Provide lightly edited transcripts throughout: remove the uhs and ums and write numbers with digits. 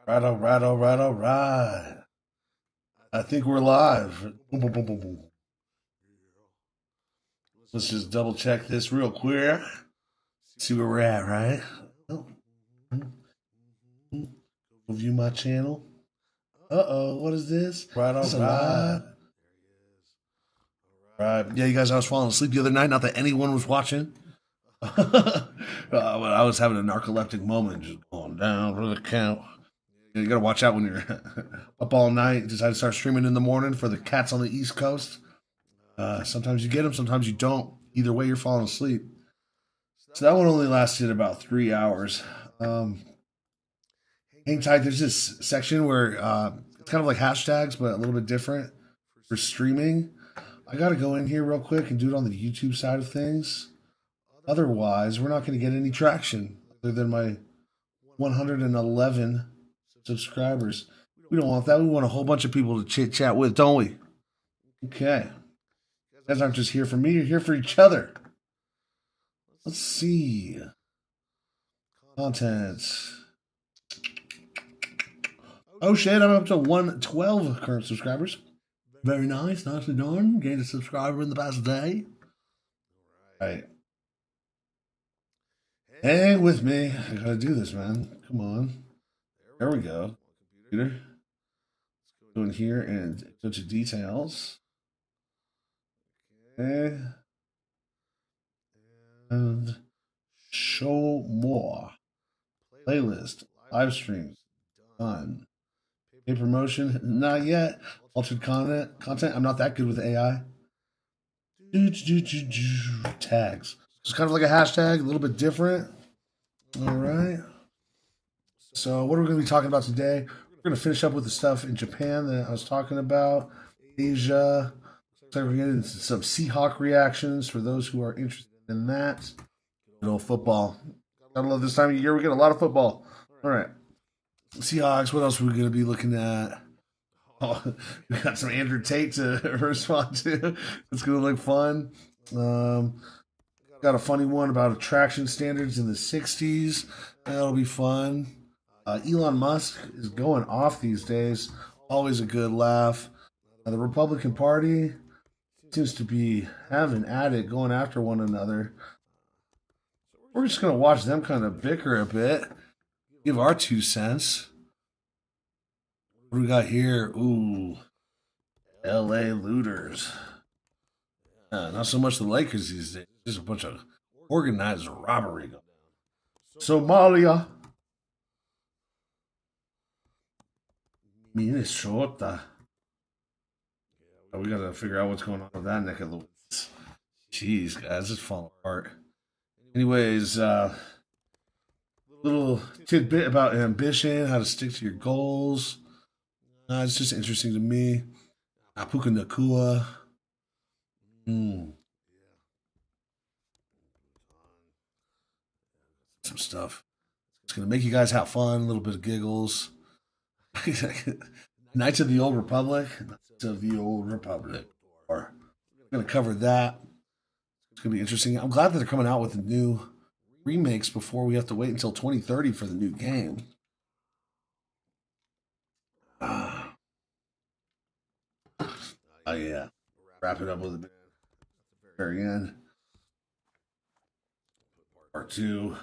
Right, all right, all right, all right. I think we're live. Boom, boom, boom, boom, boom. Let's just double check this real quick. See where we're at, right? Oh. Go view my channel. Uh-oh, what is this? Right, all right. Right. Yeah, you guys, I was falling asleep the other night. Not that anyone was watching. But I was having a narcoleptic moment, just going down for the count. You gotta watch out when you're up all night. Decide to start streaming in the morning for the cats on the East Coast. Sometimes you get them, sometimes you don't. Either way, you're falling asleep. So that one only lasted about 3 hours. Hang tight. There's this section where it's kind of like hashtags, but a little bit different for streaming. I gotta go in here real quick and do it on the YouTube side of things. Otherwise, we're not going to get any traction other than my 111 subscribers. We don't want that. We want a whole bunch of people to chit chat with, don't we? Okay. You guys aren't just here for me, you're here for each other. Let's see. Content. Oh shit, I'm up to 112 current subscribers. Very nice, nicely done. Gained a subscriber in the past day. All right. Hang with me. I gotta do this, man. Come on. There we go. Computer. Let's go in here and go to details. Okay. And show more. Playlist. Live streams. Done. Pay promotion. Not yet. Altered content. I'm not that good with AI. Tags. It's kind of like a hashtag, a little bit different. All right. So what are we going to be talking about today? We're going to finish up with the stuff in Japan that I was talking about. Asia. So we're getting into some Seahawks reactions for those who are interested in that. Good old football. Gotta love this time of year. We get a lot of football. All right. Seahawks. What else are we going to be looking at? Oh, we got some Andrew Tate to respond to. It's going to look fun. Got a funny one about attraction standards in the 60s. That'll be fun. Elon Musk is going off these days. Always a good laugh. The Republican Party seems to be having at it, going after one another. We're just going to watch them kind of bicker a bit. Give our 2 cents. What do we got here? Ooh. LA looters. Not so much the Lakers these days. Just a bunch of organized robbery. Somalia. Minnesota. We gotta figure out what's going on with that neck of the woods. Jeez, guys, it's falling apart. Anyways, little tidbit about ambition, how to stick to your goals. It's just interesting to me. Apuka Nakua. Some stuff. It's going to make you guys have fun, a little bit of giggles. Knights of the Old Republic. Knights of the Old Republic. We're going to cover that. It's going to be interesting. I'm glad that they're coming out with the new remakes before we have to wait until 2030 for the new game. Yeah. Wrap it up with a bit. Very end. Part 2.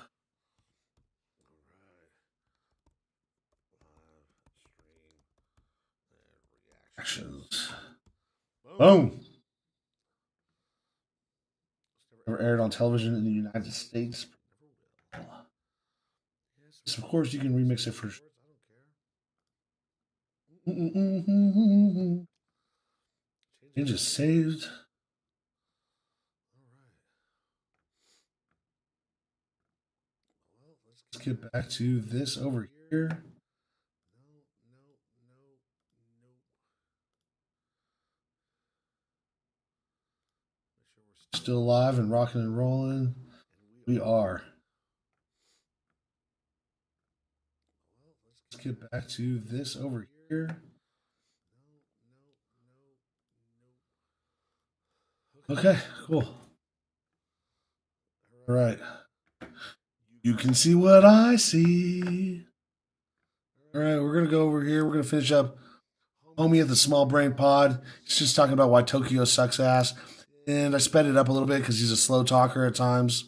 Reactions. Boom. Never aired on television in the United States. So of course, you can remix it for. It just saved. Let's get back to this over here. Still alive and rocking and rolling. We are. Let's get back to this over here. Okay, cool. All right. You can see what I see. All right, we're going to go over here. We're going to finish up Homie at the Small Brain Pod. He's just talking about why Tokyo sucks ass. And I sped it up a little bit because he's a slow talker at times,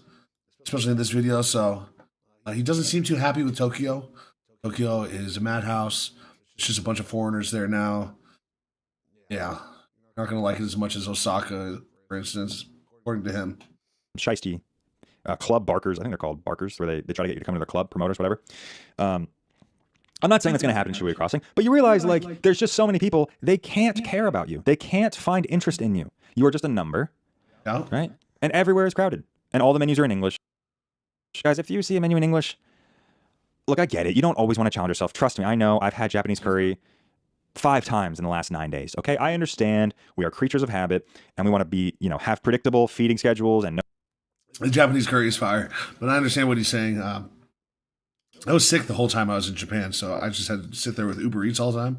especially in this video. So he doesn't seem too happy with Tokyo. Tokyo is a madhouse. It's just a bunch of foreigners there now. Yeah, not going to like it as much as Osaka, for instance, according to him. Shiesty club barkers. I think they're called barkers, where they try to get you to come to their club, promoters, whatever. I'm not saying that's going to happen in Shibuya Crossing, but you realize, like, there's just so many people, they can't care about you. They can't find interest in you. You are just a number, right? And everywhere is crowded. And all the menus are in English. Guys, if you see a menu in English, look, I get it. You don't always want to challenge yourself. Trust me, I know. I've had Japanese curry 5 times in the last 9 days, okay? I understand. We are creatures of habit, and we want to be, have predictable feeding schedules and The Japanese curry is fire, but I understand what he's saying. I was sick the whole time I was in Japan, so I just had to sit there with Uber Eats all the time.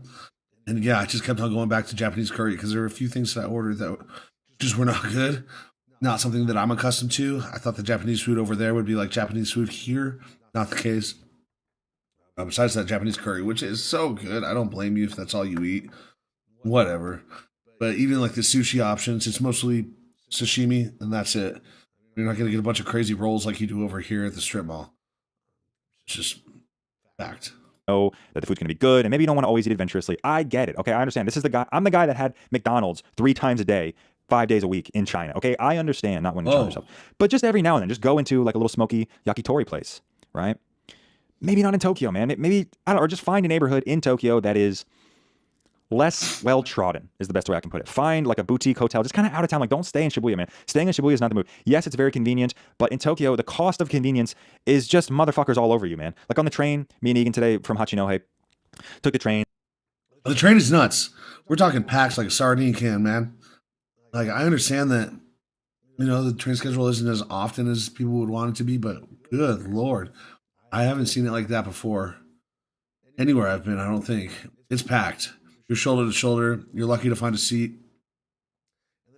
And yeah, I just kept on going back to Japanese curry because there were a few things that I ordered that just were not good. Not something that I'm accustomed to. I thought the Japanese food over there would be like Japanese food here. Not the case. Besides that Japanese curry, which is so good. I don't blame you if that's all you eat. Whatever. But even like the sushi options, it's mostly sashimi, and that's it. You're not going to get a bunch of crazy rolls like you do over here at the strip mall. It's just fact. Know that the food's going to be good, and maybe you don't want to always eat adventurously. I get it. Okay, I understand. This is the guy. I'm the guy that had McDonald's 3 times a day, 5 days a week in China. Okay, I understand. Not when you challenge yourself, but just every now and then, just go into like a little smoky yakitori place, right? Maybe not in Tokyo, man. Maybe I don't, or just find a neighborhood in Tokyo that is less well trodden. Is the best way I can put it. Find like a boutique hotel, just kind of out of town. Like, don't stay in Shibuya, man. Staying in Shibuya is not the move. Yes, it's very convenient, but in Tokyo, the cost of convenience is just motherfuckers all over you, man. Like on the train, me and Egan today from Hachinohe took the train. The train is nuts. We're talking packs like a sardine can, man. Like, I understand that, the train schedule isn't as often as people would want it to be, but good Lord, I haven't seen it like that before. Anywhere I've been, I don't think. It's packed. You're shoulder to shoulder. You're lucky to find a seat.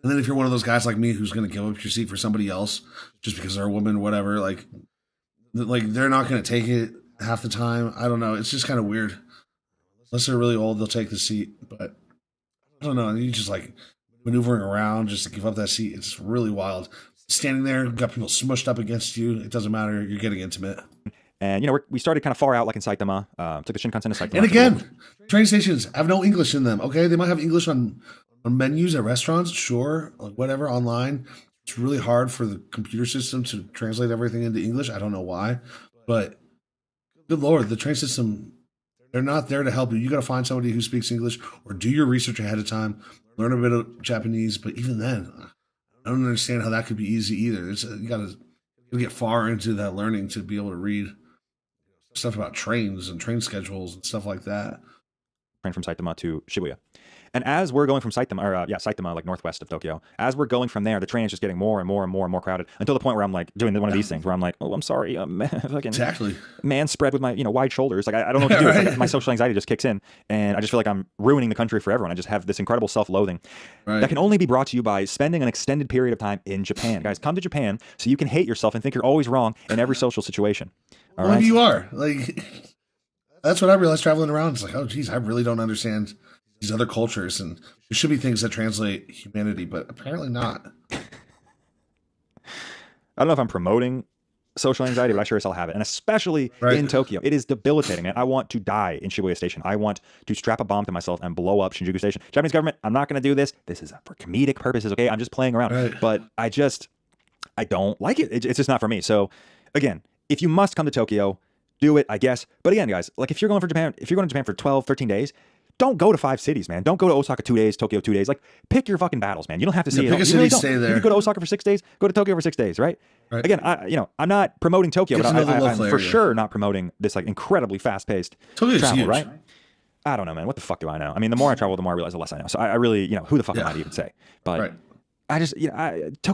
And then if you're one of those guys like me who's going to give up your seat for somebody else just because they're a woman, whatever, like they're not going to take it half the time. I don't know. It's just kind of weird. Unless they're really old, they'll take the seat. But I don't know. You just like maneuvering around just to give up that seat. It's really wild. Standing there, got people smushed up against you. It doesn't matter. You're getting intimate. And, we started kind of far out, like in Saitama. Took the Shinkansen to Saitama. And again, train stations have no English in them, okay? They might have English on menus at restaurants, sure, like whatever, online. It's really hard for the computer system to translate everything into English. I don't know why. But, good Lord, the train system, they're not there to help you. You got to find somebody who speaks English or do your research ahead of time, learn a bit of Japanese. But even then, I don't understand how that could be easy either. You got to get far into that learning to be able to read stuff about trains and train schedules and stuff like that. Train from Saitama to Shibuya. And as we're going from Saitama, Saitama, like northwest of Tokyo, as we're going from there, the train is just getting more and more and more and more crowded until the point where I'm like doing one of these things where I'm like, oh, I'm sorry, fucking exactly. Man spread with my wide shoulders. Like I don't know what to do. Right. It's like my social anxiety just kicks in, and I just feel like I'm ruining the country for everyone. I just have this incredible self-loathing that can only be brought to you by spending an extended period of time in Japan. Guys, come to Japan so you can hate yourself and think you're always wrong in every social situation. All right? Maybe you are. Like, that's what I realized traveling around. It's like, oh, geez, I really don't understand these other cultures, and there should be things that translate humanity, but apparently not. I don't know if I'm promoting social anxiety, but I sure as hell have it, and especially in Tokyo. It is debilitating, man. I want to die in Shibuya Station. I want to strap a bomb to myself and blow up Shinjuku Station. Japanese government, I'm not going to do this. This is for comedic purposes, okay? I'm just playing around, but I don't like it. It's just not for me. So, again, if you must come to Tokyo, do it, I guess. But again, guys, like if you're going to Japan for 12, 13 days, don't go to 5 cities, man. Don't go to Osaka 2 days, Tokyo 2 days. Like, pick your fucking battles, man. You don't have to see it. Pick a city, stay there. You can go to Osaka for 6 days, go to Tokyo for 6 days, right? Again, I'm not promoting Tokyo, but I'm for sure not promoting this like incredibly fast-paced travel, huge. Right? I don't know, man. What the fuck do I know? I mean, the more I travel, the more I realize the less I know. So I really, who the fuck am I to even say? But I just,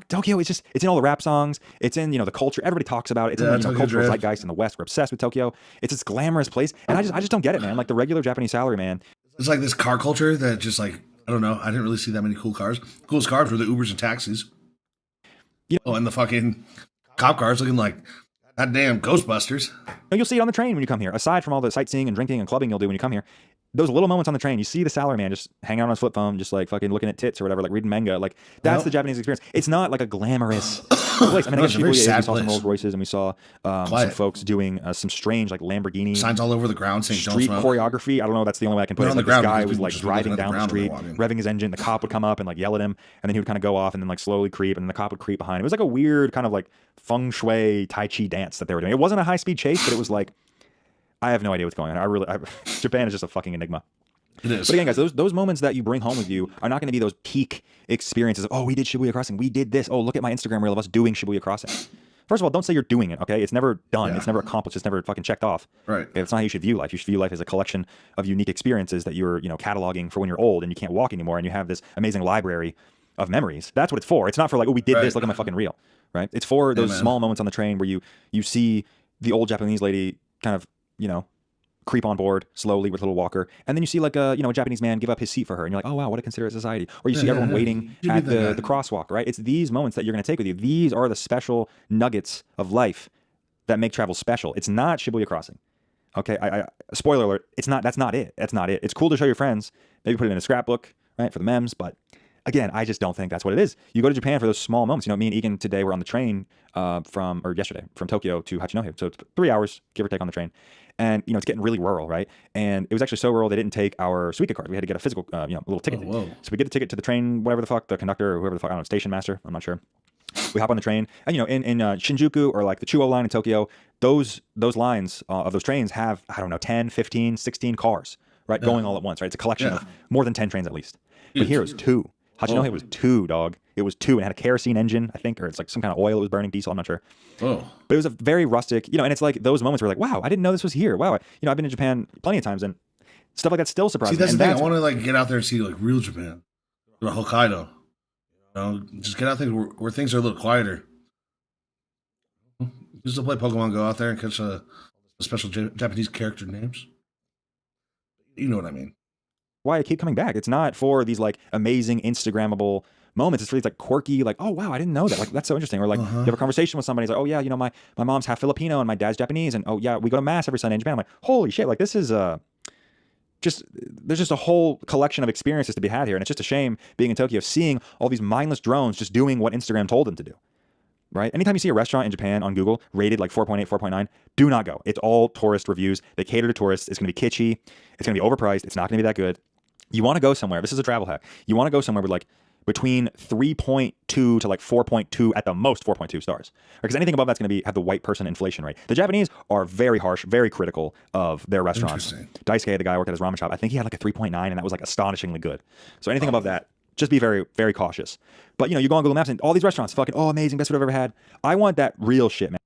Tokyo is it's in all the rap songs. It's in, the culture. Everybody talks about it. It's in the cultural zeitgeist in the West. We're obsessed with Tokyo. It's this glamorous place. And I just don't get it, man. Like the regular Japanese salary, man. It's like this car culture that just like, I don't know. I didn't really see that many cool cars. Coolest cars were the Ubers and taxis. And the fucking cop cars looking like goddamn Ghostbusters. No, you'll see it on the train when you come here. Aside from all the sightseeing and drinking and clubbing you'll do when you come here, those little moments on the train, you see the salary man just hanging out on his flip phone, just like fucking looking at tits or whatever, like reading manga. Like that's the Japanese experience. It's not like a glamorous place. I mean, I guess Shibuya, we saw some Rolls Royces and we saw some folks doing some strange like Lamborghini signs all over the ground saying street choreography. I don't know. That's the only way I can put it. Like this guy was like driving down the street, revving his engine. The cop would come up and like yell at him, and then he would kind of go off and then like slowly creep, and then the cop would creep behind. It was like a weird kind of like feng shui tai chi dance that they were doing. It wasn't a high speed chase, but it was like I have no idea what's going on. Japan is just a fucking enigma. It is. But again, guys, those moments that you bring home with you are not going to be those peak experiences of, oh, we did Shibuya Crossing. We did this. Oh, look at my Instagram reel of us doing Shibuya Crossing. First of all, don't say you're doing it, okay? It's never done. Yeah. It's never accomplished. It's never fucking checked off. Right. It's not how you should view life. You should view life as a collection of unique experiences that you're, cataloging for when you're old and you can't walk anymore and you have this amazing library of memories. That's what it's for. It's not for like, oh, we did this. Look at my fucking reel, right? It's for those small moments on the train where you see the old Japanese lady kind of, creep on board slowly with a little walker, and then you see like a Japanese man give up his seat for her, and you're like, oh wow, what a considerate society. Or you see everyone waiting at the crosswalk, right? It's these moments that you're going to take with you. These are the special nuggets of life that make travel special. It's not Shibuya Crossing. Okay, I spoiler alert. It's not. That's not it. That's not it. It's cool to show your friends. Maybe put it in a scrapbook, right, for the memes. But again, I just don't think that's what it is. You go to Japan for those small moments. Me and Egan today were on the train yesterday from Tokyo to Hachinohe. So it's 3 hours, give or take, on the train. And, it's getting really rural, right? And it was actually so rural, they didn't take our Suica card. We had to get a physical, little ticket. Oh, so we get the ticket to the train, whatever the fuck, the conductor or whoever the fuck, I don't know, station master, I'm not sure. We hop on the train, and, in Shinjuku or like the Chuo line in Tokyo, those lines of those trains have, I don't know, 10, 15, 16 cars, right? Going all at once, right? It's a collection of more than 10 trains at least. But here it was 2. Hachinohe was 2, dog. It was 2, and it had a kerosene engine, I think, or it's like some kind of oil that was burning, diesel, I'm not sure. Oh. But it was a very rustic, and it's like those moments where like, wow, I didn't know this was here. Wow, I've been in Japan plenty of times, and stuff like that still surprises me. See, that's the thing. I want to like get out there and see like real Japan, or Hokkaido. Just get out there where things are a little quieter. Just to play Pokemon Go out there and catch the special Japanese character names. You know what I mean. Why I keep coming back. It's not for these like amazing Instagrammable moments. It's for these like quirky, like, oh wow, I didn't know that. Like that's so interesting. Or like you have a conversation with somebody, it's like, oh yeah, my mom's half Filipino and my dad's Japanese, and oh yeah, we go to mass every Sunday in Japan. I'm like, holy shit, like this is there's just a whole collection of experiences to be had here, and it's just a shame being in Tokyo, seeing all these mindless drones just doing what Instagram told them to do. Right? Anytime you see a restaurant in Japan on Google rated like 4.8, 4.9, do not go. It's all tourist reviews. They cater to tourists. It's going to be kitschy. It's going to be overpriced. It's not going to be that good. You want to go somewhere. This is a travel hack. You want to go somewhere with like between 3.2 to like 4.2 at the most 4.2 stars. Because anything above that's going to have the white person inflation rate. The Japanese are very harsh, very critical of their restaurants. Daisuke, the guy who worked at his ramen shop, I think he had like a 3.9, and that was like astonishingly good. So anything above that, just be very, very cautious. But you go on Google Maps and all these restaurants, fucking, oh, amazing, best food I've ever had. I want that real shit, man.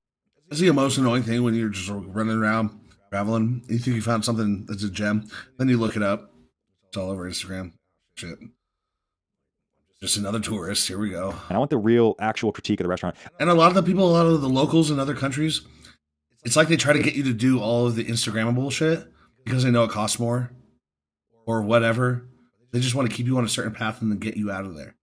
It's the most annoying thing when you're just running around traveling. You think you found something that's a gem, then you look it up. It's all over Instagram. Shit. Just another tourist. Here we go. And I want the real, actual critique of the restaurant. And a lot of the locals in other countries, it's like they try to get you to do all of the Instagrammable shit because they know it costs more or whatever. They just want to keep you on a certain path and then get you out of there.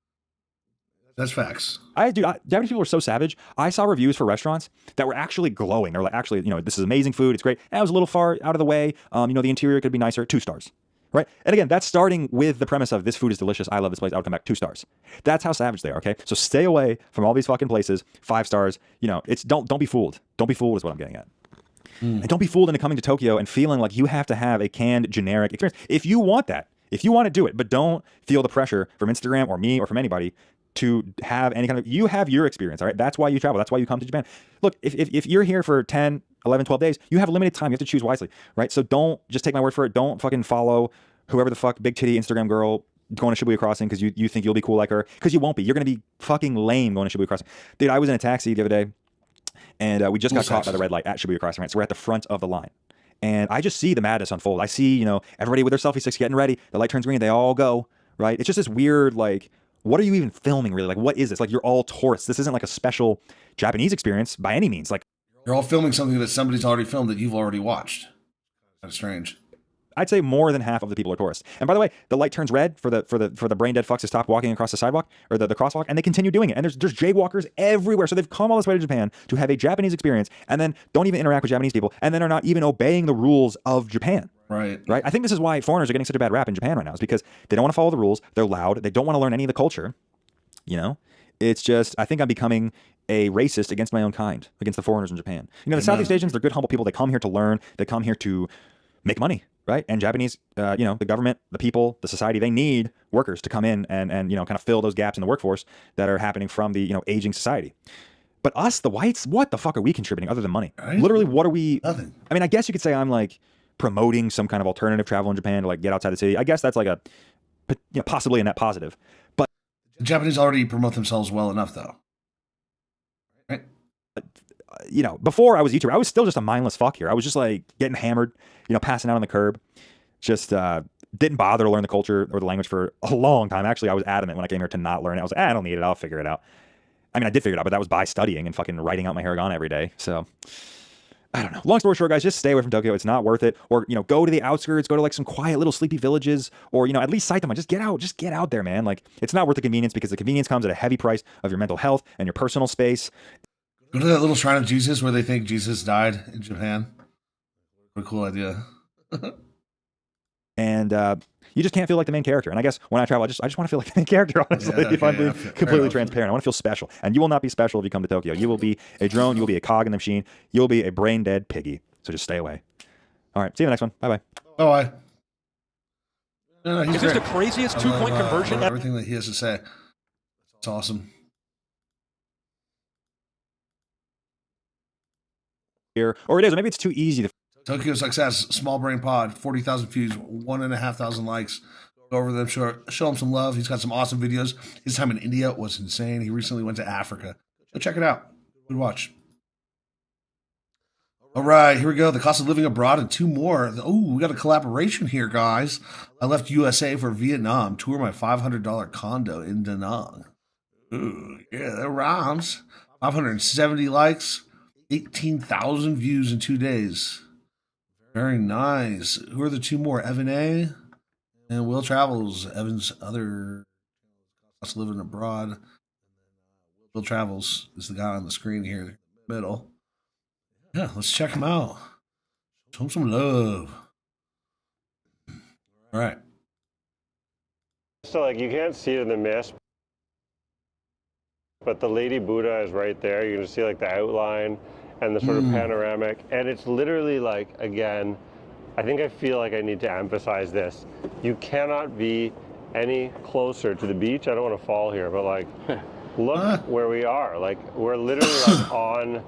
That's facts. Japanese people are so savage. I saw reviews for restaurants that were actually glowing. They're like, actually, this is amazing food. It's great. And it was a little far out of the way. The interior could be nicer. 2 stars. Right? And again, that's starting with the premise of this food is delicious. I love this place. I would come back. 2 stars. That's how savage they are. Okay. So stay away from all these fucking places. 5 stars. It's don't be fooled. Don't be fooled is what I'm getting at. And don't be fooled into coming to Tokyo and feeling like you have to have a canned generic experience. If you want that, if you want to do it, but don't feel the pressure from Instagram or me or from anybody to have any kind of, you have your experience, all right? That's why you travel. That's why you come to Japan. Look, if you're here for 10, 11, 12 days, you have limited time. You have to choose wisely, right? So don't just take my word for it. Don't fucking follow whoever the fuck big titty Instagram girl going to Shibuya Crossing because you think you'll be cool like her, because you won't be. You're going to be fucking lame going to Shibuya Crossing. Dude, I was in a taxi the other day, and we just got caught by the red light at Shibuya Crossing, right? So we're at the front of the line. And I just see the madness unfold. I see, everybody with their selfie sticks getting ready. The light turns green. They all go, right? It's just this weird, like, what are you even filming, really? Like, what is this? Like, you're all tourists. This isn't like a special Japanese experience by any means. Like, you're all filming something that somebody's already filmed that you've already watched. That's strange. I'd say more than half of the people are tourists. And by the way, the light turns red for the brain dead fucks to stop walking across the sidewalk or the crosswalk, and they continue doing it. And there's jaywalkers everywhere. So they've come all this way to Japan to have a Japanese experience, and then don't even interact with Japanese people, and then are not even obeying the rules of Japan. Right. I think this is why foreigners are getting such a bad rap in Japan right now, is because they don't want to follow the rules. They're loud. They don't want to learn any of the culture. You know, it's just, I think I'm becoming a racist against my own kind, against the foreigners in Japan. You know, the Southeast Asians, they're good, humble people. They come here to learn. They come here to make money, right? And Japanese, you know, the government, the people, the society, they need workers to come in and you know, kind of fill those gaps in the workforce that are happening from the, you know, aging society. But us, the whites, what the fuck are we contributing other than money? Right? Literally, what are we? Nothing. I mean, I guess you could say I'm like promoting some kind of alternative travel in Japan to like get outside the city. I guess that's like a, you know, possibly a net positive. But the Japanese already promote themselves well enough, though. Right? You know, before I was a YouTuber, I was still just a mindless fuck here. I was just like getting hammered, you know, passing out on the curb. Just didn't bother to learn the culture or the language for a long time. Actually, I was adamant when I came here to not learn it. I was like, I don't need it. I'll figure it out. I mean, I did figure it out, but that was by studying and fucking writing out my hiragana every day. So I don't know. Long story short, guys, just stay away from Tokyo. It's not worth it. Or, you know, go to the outskirts, go to like some quiet little sleepy villages, or, you know, at least Saitama. Just get out there, man. Like, it's not worth the convenience, because the convenience comes at a heavy price of your mental health and your personal space. Go to that little shrine of Jesus where they think Jesus died in Japan. What a cool idea. And you just can't feel like the main character. And I guess when I travel, I just want to feel like the main character, honestly, if I'm being completely transparent. I want to feel special. And you will not be special if you come to Tokyo. You will be a drone. You will be a cog in the machine. You will be a brain dead piggy. So just stay away. All right. See you in the next one. Bye-bye. Bye-bye. No, Is this the craziest two-point conversion? Everything that he has to say. It's awesome. Or it is, or maybe it's too easy to. Tokyo Success, Small Brain Pod, 40,000 views, 1,500 likes. Go over them, show him some love. He's got some awesome videos. His time in India was insane. He recently went to Africa. Go check it out. Good watch. All right, here we go. The cost of living abroad and two more. Oh, we got a collaboration here, guys. I left USA for Vietnam. Tour my $500 condo in Da Nang. Ooh, yeah, that rhymes. 570 likes. 18,000 views in 2 days. Very nice. Who are the two more? Evan A. and Will Travels. Evan's other cost living abroad. Will Travels is the guy on the screen here in the middle. Yeah, let's check him out. Show him some love. All right. So, like, you can't see it in the mist, but the Lady Buddha is right there. You can see, like, the outline and the sort of panoramic. And it's literally, like, again, I think I feel like I need to emphasize this. You cannot be any closer to the beach. I don't want to fall here, but, like, look where we are. Like, we're literally, like, on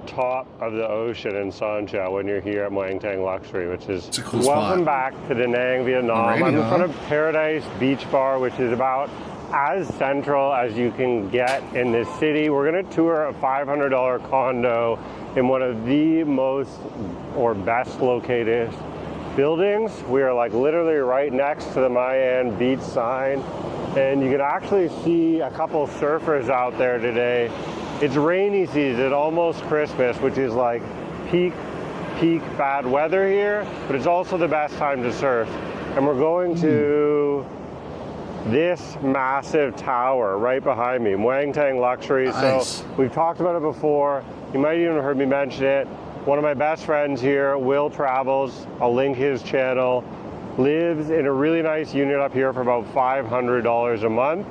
top of the ocean in Sancha when you're here at Muang Thang Luxury, which is cool welcome spot. Back to Da Nang, Vietnam. I'm in front of Paradise Beach Bar, which is about as central as you can get in this city. We're going to tour a $500 condo in one of the most or best located buildings. We are like literally right next to the Mayan beach sign, and you can actually see a couple surfers out there today. It's rainy season, almost Christmas, which is like peak bad weather here, but it's also the best time to surf. And we're going to this massive tower right behind me, Muang Thang Luxury. Nice. So we've talked about it before. You might even have heard me mention it. One of my best friends here, Will Travels, I'll link his channel, lives in a really nice unit up here for about $500 a month.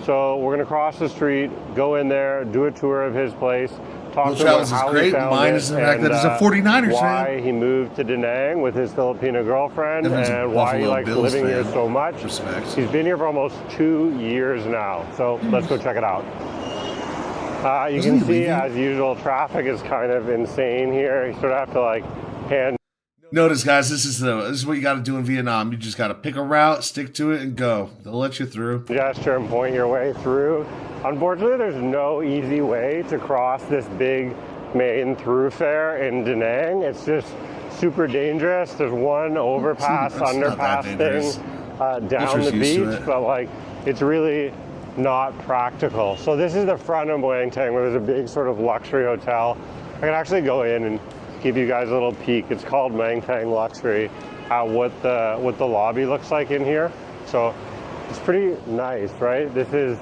So we're going to cross the street, go in there, do a tour of his place, talk about how he found Mine it, is the fact that he's a 49ers why fan. he moved to Da Nang with his Filipino girlfriend, and why he likes living here so much. Respect. He's been here for almost 2 years now. So let's go check it out. You can see, as usual, traffic is kind of insane here. You sort of have to like hand. Notice, guys, this is what you got to do in Vietnam. You just got to pick a route, stick to it, and go. They'll let you through. Gesture and point your way through. Unfortunately, there's no easy way to cross this big main thoroughfare in Da Nang. It's just super dangerous. There's one overpass, underpass thing down the beach, but like it's really not practical. So this is the front of Muang Thang, where there's a big sort of luxury hotel. I can actually go in and give you guys a little peek. It's called Muang Thang Luxury. at what the lobby looks like in here. So it's pretty nice, right? This is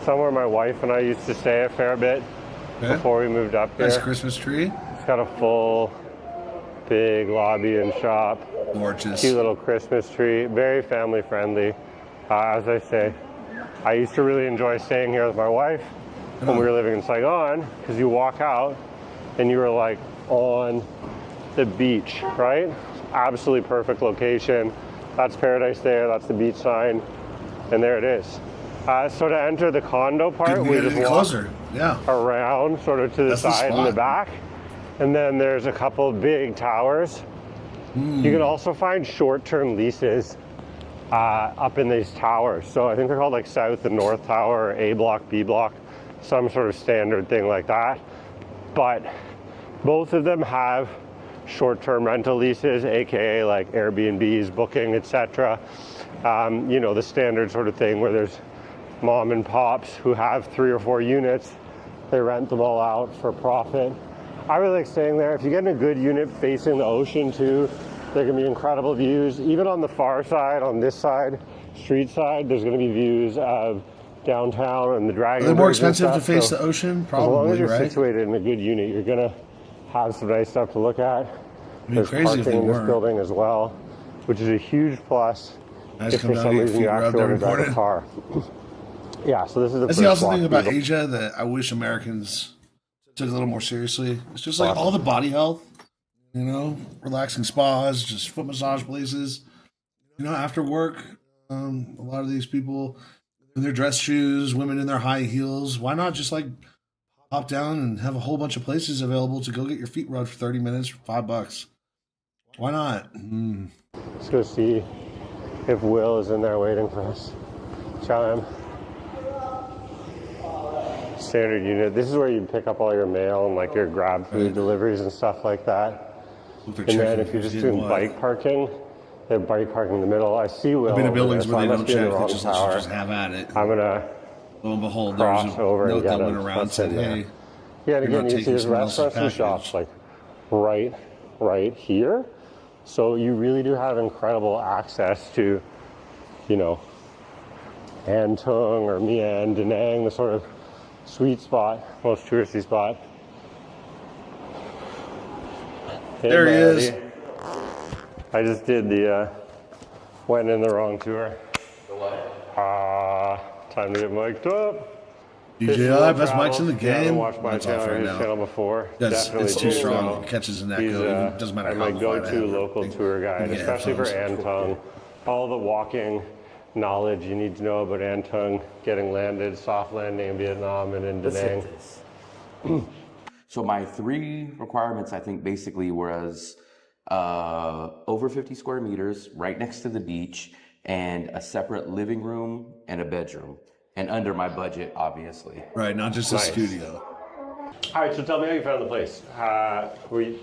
somewhere my wife and I used to stay a fair bit before we moved up here. Nice Christmas tree. It's got a full big lobby and shop. Gorgeous. Cute little Christmas tree. Very family friendly. As I say, I used to really enjoy staying here with my wife when we were living in Saigon, because you walk out and you were like on the beach, right? Absolutely perfect location. That's Paradise there, that's the beach sign, and there it is. So to enter the condo part, we just walk around sort of to the side and the back. And then there's a couple of big towers. You can also find short-term leases up in these towers. So I think they're called like South and North Tower, or A block, B block, some sort of standard thing like that. But both of them have short-term rental leases, aka like Airbnbs, booking, etc. You know, the standard sort of thing where there's mom and pops who have 3 or 4 units. They rent them all out for profit. I really like staying there. If you get in a good unit facing the ocean too, there can be incredible views. Even on the far side, on this side, street side, there's going to be views of downtown and the Dragon. Are they more expensive to face the ocean? Probably, as long as you're right? situated in a good unit, you're going to have some nice stuff to look at. There's crazy parking if they in this weren't. building as well, which is a huge plus if come for down some and get reason feet you rubbed actually want to every drive a car. Yeah, so this is the That's first the awesome block thing about view. Asia that I wish Americans took a little more seriously. It's just like all the body health, you know, relaxing spas, just foot massage places. You know, after work, a lot of these people in their dress shoes, women in their high heels. Why not just like pop down and have a whole bunch of places available to go get your feet rubbed for 30 minutes for $5? Why not? Let's go see if Will is in there waiting for us. Chime. Standard unit. This is where you pick up all your mail and like your grab food deliveries and stuff like that. And then if you're just doing bike parking, they have bike parking in the middle. I see Will. I've been in over buildings there, where so they I don't must be in check. the They wrong just tower. just have at it. I'm gonna Lo and behold, there's cross a over and note get that went him. around That's said, in there. "Hey, Yeah, and you're again, not you see taking there's someone else's restaurants and package." shops like right here. So you really do have incredible access to, you know, Antung or Mian, Da Nang, the sort of sweet spot, most touristy spot. Hey, There he is. Maddie. I just did went in the wrong tour. The what? Time to get mic'd up. DJI, best mics in the If you haven't game. watched my That's off channel, right his now. channel before. It's Definitely too check him strong. out. It catches in that He's go. It doesn't matter how my far go-to local tour guide, Yeah, especially for headphones. Antung. All the walking knowledge you need to know about Antung, getting landed, soft landing in Vietnam and in Da Let's hit Nang. this. So my 3 requirements, I think, basically was over 50 square meters, right next to the beach, and a separate living room and a bedroom, and under my budget, obviously. Right, not just a Nice. studio. All right, so tell me how you found the place. Tell me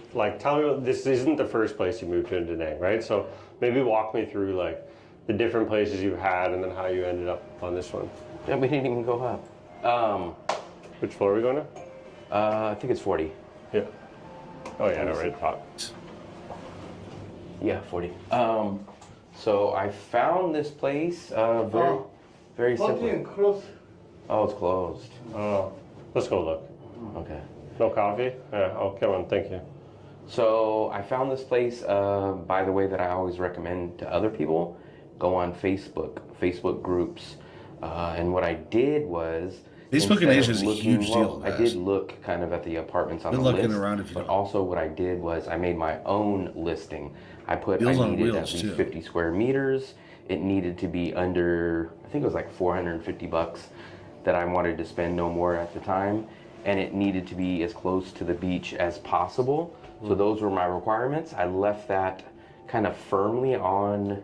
about, this isn't the first place you moved to in Da Nang, right? So maybe walk me through like the different places you've had and then how you ended up on this one. Yeah, we didn't even go up. Which floor are we going to? I think it's 40. Yeah. Oh yeah, no, right at the top. Yeah, 40. So I found this place very simple. Oh, it's closed. Oh, let's go look. Okay. No coffee? Yeah, oh, come on, thank you. So I found this place by the way that I always recommend to other people. Go on Facebook groups. And what I did was Facebook in instead Asia of is a looking- huge deal, I guys. did look kind of at the apartments on Good the looking list, around if you but don't. also what I did was I made my own listing. I put Deals I on needed wheels, at least too. 50 square meters. It needed to be under, I think it was like $450 that I wanted to spend, no more at the time, and it needed to be as close to the beach as possible. So those were my requirements. I left that kind of firmly on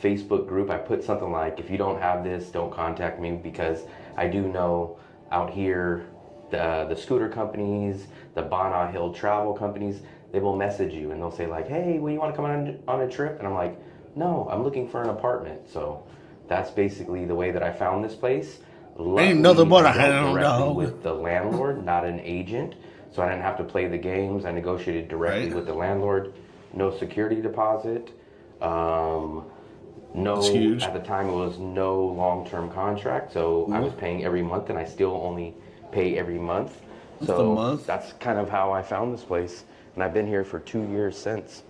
Facebook group. I put something like, if you don't have this, don't contact me, because I do know out here the scooter companies, the Bana Hill travel companies, they will message you and they'll say like, hey, well, you want to come on a trip? And I'm like, no, I'm looking for an apartment. So that's basically the way that I found this place. Ain't nothing but a I dealt hound directly dog. with the landlord, not an agent. So I didn't have to play the games. I negotiated directly Right. with the landlord. No security deposit. That's huge. At the time it was no long-term contract, so I was paying every month, and I still only pay every month. So that's kind of how I found this place, and I've been here for 2 years since.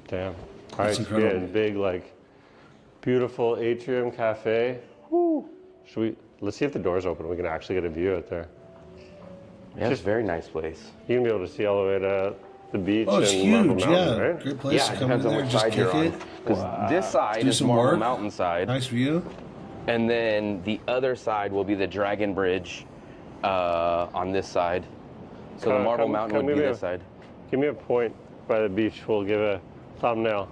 Damn. All right, getting big, like, beautiful atrium cafe. Woo. Let's see if the door's open. We can actually get a view out there. Yeah, it's a very nice place. You're gonna be able to see all the way to the beach. Oh, it's and huge, Marble Mountain, yeah. right? Great place Yeah, to it come in depends on there, which just side you're kick on. it. Because this side Do is some Marble work. Mountain side, Nice view. and then the other side will be the Dragon Bridge on this side. So the Marble Mountain would be this side. Give me a point by the beach. We'll give a thumbnail.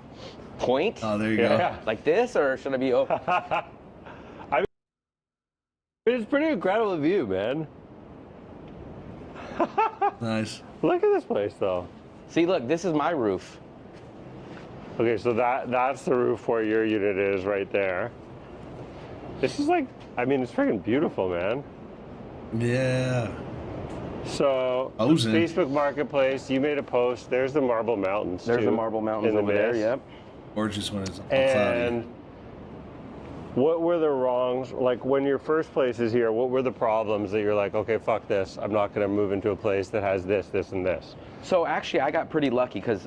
Point? Oh, there you Yeah. Like this, or should I be? Oh, I mean, it's pretty incredible view, man. go. Nice. Look at this place, though. see, look, this is my roof. Okay, so that's the roof where your unit is right there. This is like, I mean, it's freaking beautiful, man. Yeah. So, Ozen. Facebook Marketplace, you made a post. There's the Marble Mountains, There's too, the Marble Mountains in the over there. mist. Yep. Gorgeous when it's all And cloudy. what were the wrongs? Like, when your first place is here, what were the problems that you're like, okay, fuck this. I'm not going to move into a place that has this, this, and this. So actually, I got pretty lucky because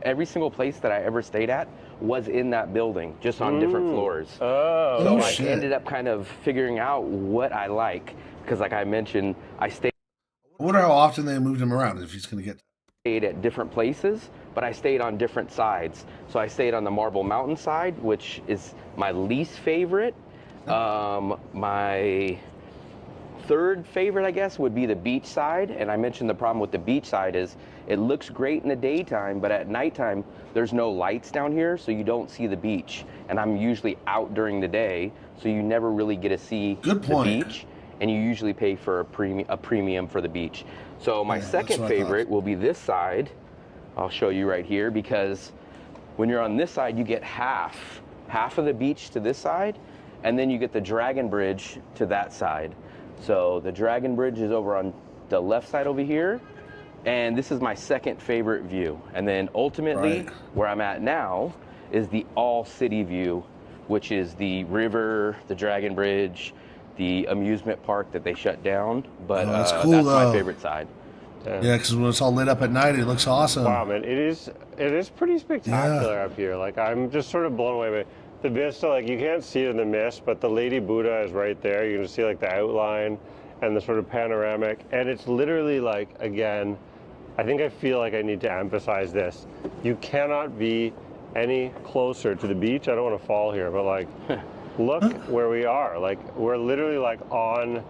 every single place that I ever stayed at was in that building, just on different floors. Oh, So Oh, I shit. ended up kind of figuring out what I like because, like I mentioned, I stayed I wonder how often they moved him around if he's going to get. at different places, but I stayed on different sides. So I stayed on the Marble Mountain side, which is my least favorite. My third favorite, I guess, would be the beach side. And I mentioned the problem with the beach side is it looks great in the daytime, but at nighttime, there's no lights down here, so you don't see the beach. And I'm usually out during the day, so you never really get to see Good the point. beach. And you usually pay for a premium for the beach. So my Yeah, that's second what I thought. favorite will be this side. I'll show you right here, because when you're on this side, you get half of the beach to this side, and then you get the Dragon Bridge to that side. So the Dragon Bridge is over on the left side over here, and this is my second favorite view. And then ultimately, Right. where I'm at now is the all city view, which is the river, the Dragon Bridge, the amusement park that they shut down. But Oh, that's cool, that's my though. favorite side. Yeah, because when it's all lit up at night, it looks awesome. wow, man, it is pretty spectacular up here. Like, I'm just sort of blown away by the vista. Like, you can't see it in the mist, but the Lady Buddha is right there. You can just see like the outline and the sort of panoramic, and it's literally like, again, I think I feel like I need to emphasize this. You cannot be any closer to the beach. I don't want to fall here, but like, look where we are. Like, we're literally like on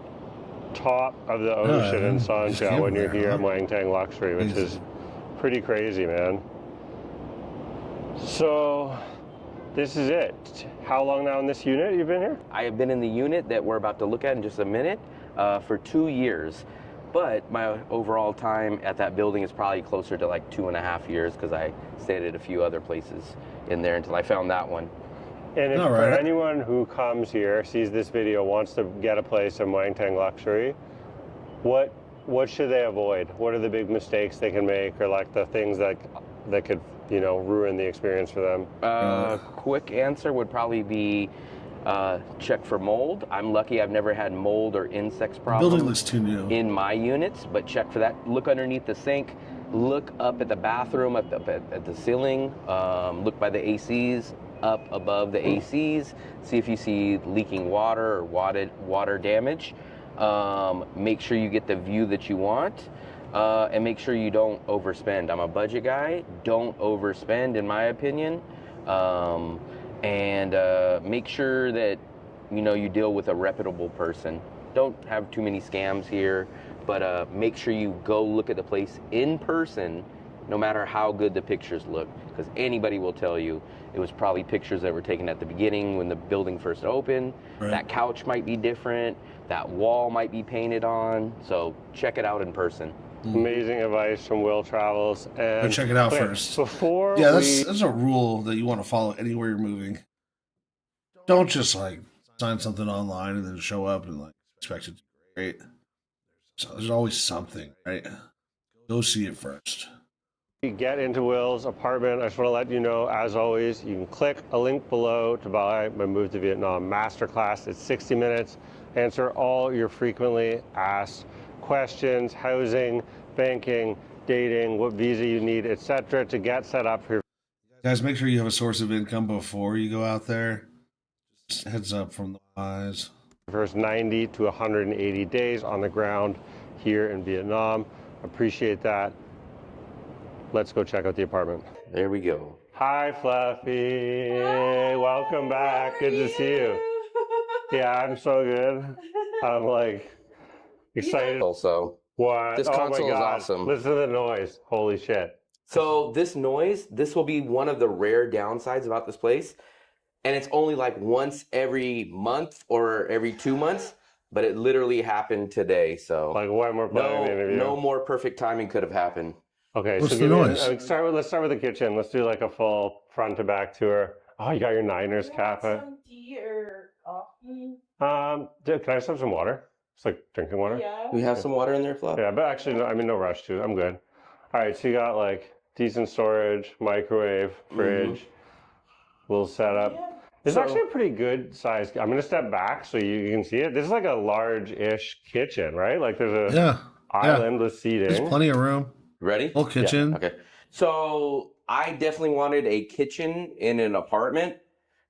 top of the ocean in Sancha when you're here at Muangtang Luxury, which is pretty crazy, man. So this is it. How long now in this unit you've been here? I have been in the unit that we're about to look at in just a minute for 2 years. But my overall time at that building is probably closer to like 2.5 years because I stayed at a few other places in there until I found that one. And if All for right. anyone who comes here, sees this video, wants to get a place in Muangtang Luxury, what should they avoid? What are the big mistakes they can make, or like the things that could, you know, ruin the experience for them? Quick answer would probably be check for mold. I'm lucky I've never had mold or insects problems Building looks too new. in my units, but check for that. Look underneath the sink, look up at the bathroom, at the ceiling, look by the ACs, up above the ACs, see if you see leaking water or water damage. Make sure you get the view that you want, and make sure you don't overspend. I'm a budget guy. Don't overspend, in my opinion. And make sure that you deal with a reputable person. Don't have too many scams here, but make sure you go look at the place in person, no matter how good the pictures look, because anybody will tell you it was probably pictures that were taken at the beginning when the building first opened. Right. That couch might be different, that wall might be painted on, so check it out in person. Amazing advice from Will Travels. And Go check it out okay, first. Before Yeah, that's a rule that you want to follow anywhere you're moving. Don't just like sign something online and then show up and like expect it to be great. So there's always something, right? Go see it first. You get into Will's apartment. I just want to let you know, as always, you can click a link below to buy my Move to Vietnam Masterclass. It's 60 minutes. Answer all your frequently asked questions, housing, banking, dating, what visa you need, etc. to get set up for your Guys, make sure you have a source of income before you go out there. Just heads up from the eyes. first 90 to 180 days on the ground here in Vietnam. Appreciate that. Let's go check out the apartment. There we go. Hi, Fluffy. Hi. Welcome back. Good to see you. Yeah, I'm so good. I'm like excited. Also, What? this Oh console my is God. awesome. Listen to the noise. Holy shit. So this noise, this will be one of the rare downsides about this place. And it's only like once every month or every 2 months, but it literally happened today. So Like when we're playing the interview. no more perfect timing could have happened. Okay, What's so the noise? let's start with the kitchen. Let's do like a full front to back tour. Oh, you got your Niners cap. Some tea or coffee? Dude, can I just have some water? It's like drinking water. Yeah. We have some water in there, Fluff? Yeah, but actually, no, I mean, no rush to. I'm good. All right, so you got like decent storage, microwave, fridge, little setup. Yeah. It's So- actually a pretty good size. I'm gonna step back so you can see it. This is like a large-ish kitchen, right? Like there's a Yeah. island with seating. There's plenty of room. Ready? Full kitchen. Okay. So I definitely wanted a kitchen in an apartment.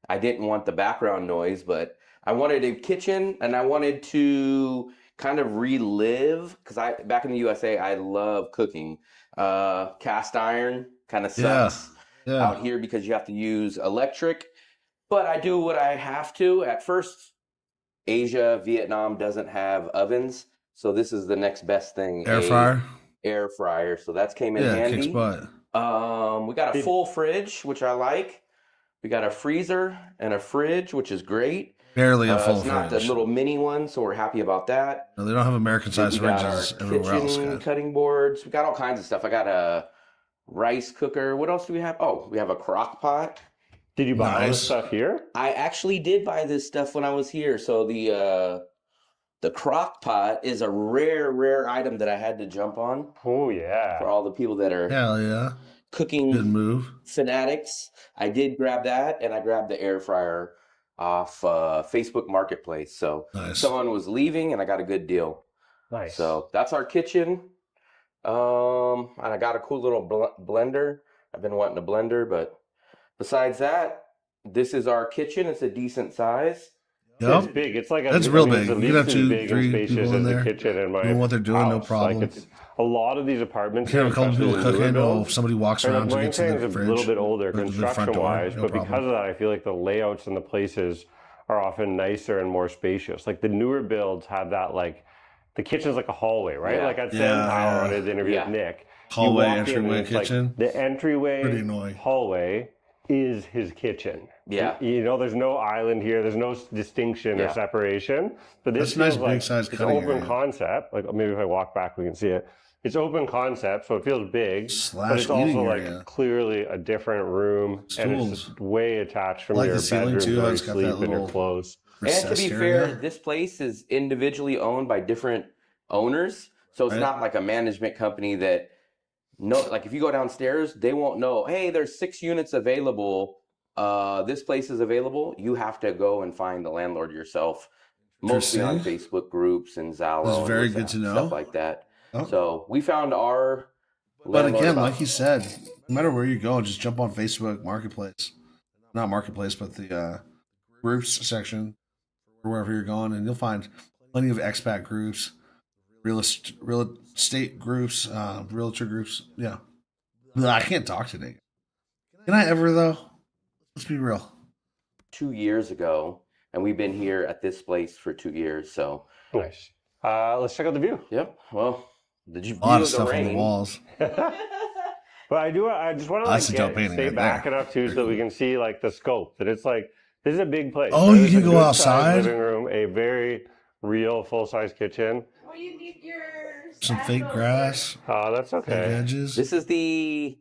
I didn't want the background noise, but I wanted a kitchen and I wanted to kind of relive, because back in the USA, I love cooking. Cast iron kind of sucks Yeah. out here because you have to use electric, but I do what I have to. At first, Asia, Vietnam doesn't have ovens, so this is the next best thing. Air fryer. Air fryer, so that's came in Yeah, handy. kicks butt. We got a full fridge, which I like. We got a freezer and a fridge, which is great. Barely a full It's not the fridge. little mini one, so we're happy about that. No, they don't have American Then sized we got fridges our everywhere else. kitchen Guys. cutting boards. We got all kinds of stuff. I got a rice cooker. What else do we have? Oh, we have a crock pot. Did you buy all this Nice. stuff here? I actually did buy this stuff when I was here. So the crock pot is a rare item that I had to jump on Oh for yeah. all the people that are Hell yeah. cooking Good move. fanatics. I did grab that, and I grabbed the air fryer off Facebook Marketplace. So Nice. someone was leaving, and I got a good deal. Nice. So that's our kitchen. And I got a cool little blender. I've been wanting a blender, but besides that, this is our kitchen. It's a decent size. It's Yep. big. It's like That's real it's big. at You could have least as 2, big and 3 spacious people in as the there. kitchen in my Doing what they're doing, no house. problem. Like it's a lot of these apartments. You have a couple especially people the newer cooking. Oh, builds, somebody walks and, around like, to get to Montang's the a fridge. little bit older or to the front door, construction-wise, no but problem. because of that, I feel like the layouts and the places are often nicer and more spacious. Like the newer builds have that like the kitchen's like a hallway, right? Yeah. Like at Sam Yeah, Power yeah. on his interview Yeah. with Nick. You Hallway, walk in and entryway, it's like kitchen. the entryway Pretty annoying. hallway is his kitchen. Yeah. You know, there's no island here. There's no distinction Yeah. or separation. But this That's a nice feels like big size it's cutting open area. concept. Like maybe if I walk back, we can see it. It's open concept, so it feels big, but Slash it's also eating like area. clearly a different room, and it's Stools. just way attached from I like your the ceiling, bedroom too, to how where you it's got sleep that and your little clothes. And to recessed be fair, area. this place is individually owned by different owners. So it's Right. not like a management company that like if you go downstairs, they won't know, hey, there's 6 units available. This place is available. You have to go and find the landlord yourself. Mostly on Interesting. Facebook groups and Zallo. That's and very WhatsApp, good to know. Stuff like that. Oh. So we found our But landlord again, about- like he said, no matter where you go, just jump on Facebook Marketplace. Not Marketplace, but the groups section, or wherever you're going, and you'll find plenty of expat groups, real estate groups, realtor groups. Yeah. But I can't talk today. Can I ever, though? Let's be real. 2 years ago, and we've been here at this place for 2 years. So, Nice. Let's check out the view. yep. Well, the view A lot of of the stuff on the rain. walls. But I just want to That's a dope painting stay right back there. enough too, so that we can see like the scope. That it's like this is a big place. Oh, right? you It's can a go good-sized outside? living room, a very real full-size kitchen. Well, you need your Some fake sandals grass, That's fake okay. edges. This is the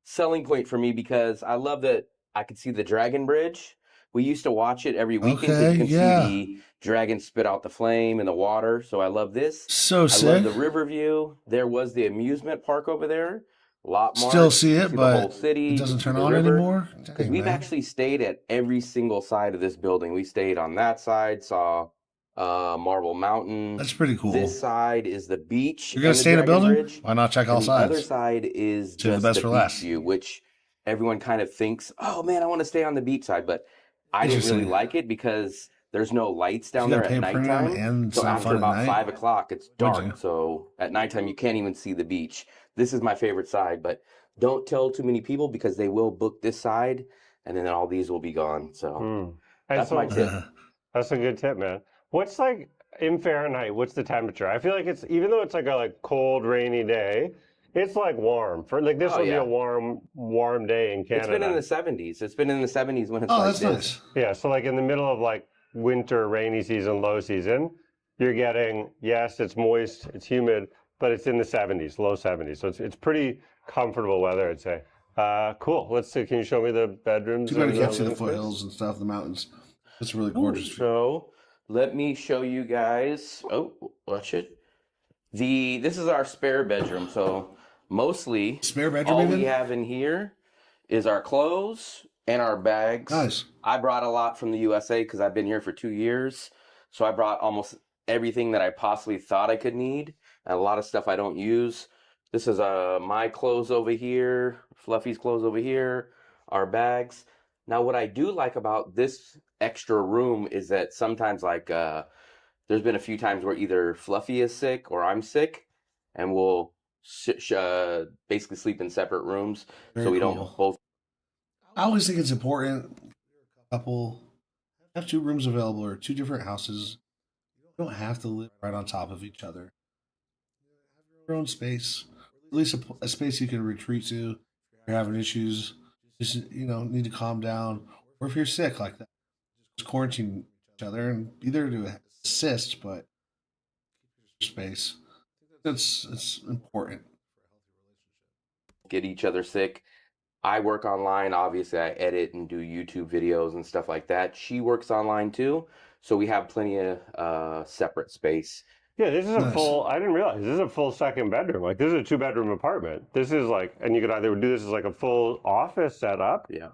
selling point for me because I love that I could see the Dragon Bridge. We used to watch it every weekend because Okay, you can yeah. see the dragon spit out the flame in the water. So I love this. So I love sick. the river view. There was the amusement park over there, a lot more. Still see You it, see but the whole city, it doesn't turn the on river. anymore. Because Dang, we've man. actually stayed at every single side of this building. We stayed on that side, saw Marble Mountain. That's pretty cool. This side is the beach. You're gonna and the stay in a Dragon building? Bridge, Why not check all and the other sides? side is Save the just best the for beach last. view, which everyone kind of thinks, oh man, I want to stay on the beach side, but I didn't really Interesting. like it because there's no lights down You there gotta pay at a premium nighttime. and it's So not after fun at about night. 5 o'clock, it's Would dark. you? So at nighttime, you can't even see the beach. This is my favorite side, but don't tell too many people because they will book this side, and then all these will be gone. So that's my tip. That's a good tip, man. What's like in Fahrenheit? What's the temperature? I feel like it's even though it's like a cold, rainy day, it's like warm. For like this Oh, will be yeah. a warm day in Canada. It's been in the 70s. It's been in the 70s when it's Oh, like that's this. nice. Yeah, so like in the middle of like winter, rainy season, low season, you're getting, yes, it's moist, it's humid, but it's in the 70s, low 70s. So it's pretty comfortable weather, I'd say. Cool. Let's see. Can you show me the bedrooms? Too bad and you can't see the living space? foothills and stuff, the mountains. It's really Ooh, gorgeous. so let me show you guys. Oh, watch it. This is our spare bedroom. So mostly Spare bedroom all even? we have in here is our clothes and our bags. Nice. I brought a lot from the USA because I've been here for 2 years. So I brought almost everything that I possibly thought I could need, and a lot of stuff I don't use. This is my clothes over here, Fluffy's clothes over here, our bags. Now, what I do like about this extra room is that sometimes, like, there's been a few times where either Fluffy is sick or I'm sick, and we'll basically sleep in separate rooms so Very we cool. don't both. I always think it's important. A couple have 2 rooms available or 2 different houses. You don't have to live right on top of each other. Have your own space, at least a space you can retreat to. If you're having issues, just need to calm down, or if you're sick like that, just quarantine each other and be there to assist, but keep your space. It's important. Get each other sick. I work online. Obviously, I edit and do YouTube videos and stuff like that. She works online too. So we have plenty of separate space. Yeah, this is a Nice. full, I didn't realize, this is a full second bedroom. Like, this is a 2-bedroom apartment. This is like, and you could either do this as like a full office setup, Yeah.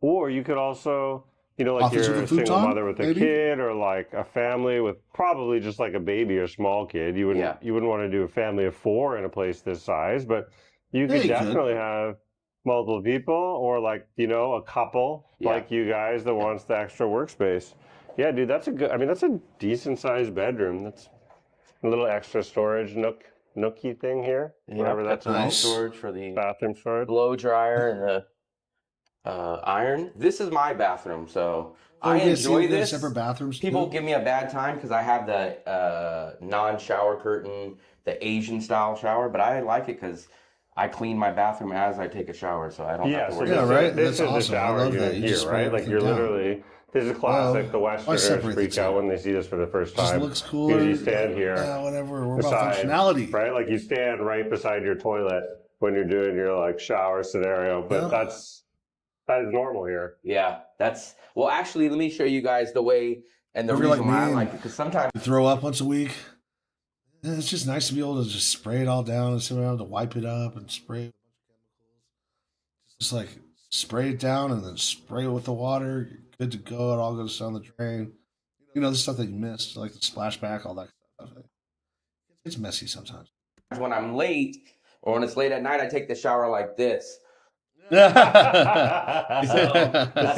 or you could also, like Office you're with a a single futon, mother with a maybe? kid, or like a family with probably just like a baby or small kid. You wouldn't want to do a family of 4 in a place this size, but you could Yeah, you definitely have multiple people, or like, a couple like you guys that wants the extra workspace. Yeah, dude, that's a decent sized bedroom. That's a little extra storage nookie thing here. Whatever that's nice. Storage for the bathroom storage. blow dryer and the iron. This is my bathroom, so I you guys enjoy see the this. separate bathrooms. People too? give me a bad time because I have the non-shower curtain, the Asian style shower, but I like it because I clean my bathroom as I take a shower, so I don't have to worry. Yeah, right. This That's is awesome. the I shower love unit that. You here, just spray right? Like everything you're down. literally. This is classic. The why Westerners separate freak the out two? when they see this for the first Just time. looks cooler. Because you stand here. Yeah, whatever. We're about beside- functionality. Right? Like you stand right beside your toilet when you're doing your like shower scenario, but Yeah. that is normal here. Yeah, well, actually, let me show you guys the way and the If you're reason like why I me like and- it, because sometimes You throw up once a week. And it's just nice to be able to just spray it all down instead of having to wipe it up and spray it. Just like spray it down and then spray it with the water. You're good to go. It all goes down the drain. The stuff that you missed, like the splashback, all that stuff. It's messy sometimes. when I'm late or when it's late at night, I take the shower like this. So that's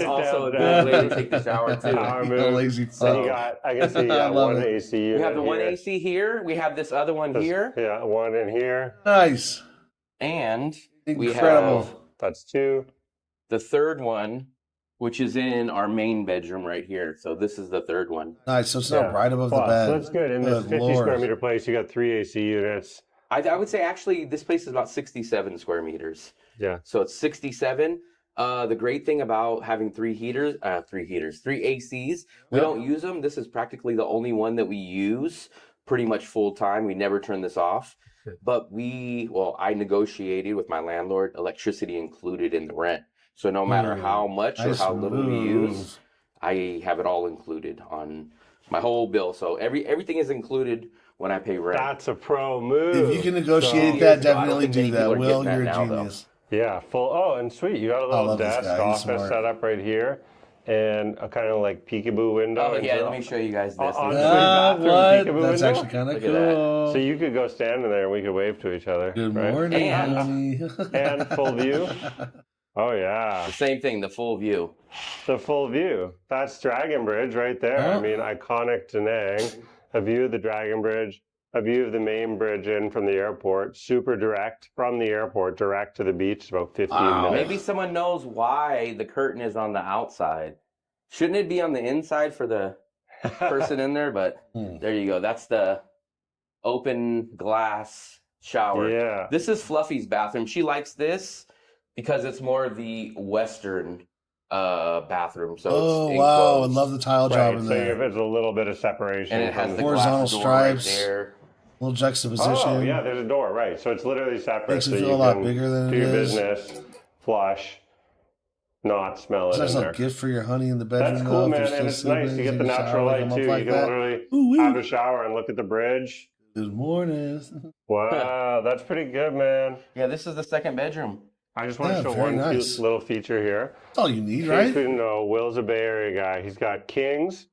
also a good way to take the shower too. Power You move. lazy And fuck. you got, I guess you I got love one it. AC unit. We have the one here. AC here. We have this other one here, Yeah, one in here. Nice. and we Incredible. have That's 2. the third one, which is in our main bedroom right here. So this is the third one. Nice. So it's not Yeah. right above the Plus, bed. so that's good. In this Good 50 Lord. square meter place, you got 3 AC units. I would say actually this place is about 67 square meters. Yeah. So it's 67. The great thing about having three ACs, we Yep. don't use them. This is practically the only one that we use pretty much full time. We never turn this off. But I negotiated with my landlord, electricity included in the rent. So no matter how much or Nice how little we move. use, I have it all included on my whole bill. So everything is included when I pay rent. That's a pro move. If you can negotiate So- that, I don't definitely think do many that. people are Will, getting that you're a now, though. genius. Yeah, full. Oh, and sweet. You got a little love this desk guy. He's office smart. set up right here, and a kind of like peekaboo window. Oh yeah, into let me show you guys this. On- This on- is- bathroom What? peekaboo That's window? actually kind of Look at that. cool. So you could go stand in there and we could wave to each other. Good right? morning, And- honey. And full view. Oh yeah, the same thing, the full view. the full view. That's Dragon Bridge right there. I Oh. mean, iconic Da Nang. A view of the Dragon Bridge. A view of the main bridge in from the airport. Super direct from the airport, direct to the beach. About 15 Wow. minutes. Maybe someone knows why the curtain is on the outside. Shouldn't it be on the inside for the person in there? But there you go. That's the open glass shower. Yeah. This is Fluffy's bathroom. She likes this because it's more of the Western bathroom. So Oh, it's wow. I enclosed. love the tile job Right, in so there. there's a little bit of separation. And it has from the Horizontal glass door right stripes. there. Little juxtaposition. Oh, yeah, there's a door, right. So it's literally separate. Makes it so feel you a lot can bigger than do it your is. business, flush, not smell It's a it nice in little there. gift for your honey in the bedroom. That's though, cool, if man. you're And still it's nice. You sleeping, get the take a natural shower, light, come up too. like You can that. literally Ooh-wee. have a shower and look at the bridge. Good morning. Wow, that's pretty good, man. Yeah, this is the second bedroom. I just want Yeah, to show very one cute nice. little feature here. That's all you need, In right? case we didn't know, Will's a Bay Area guy. He's got Kings,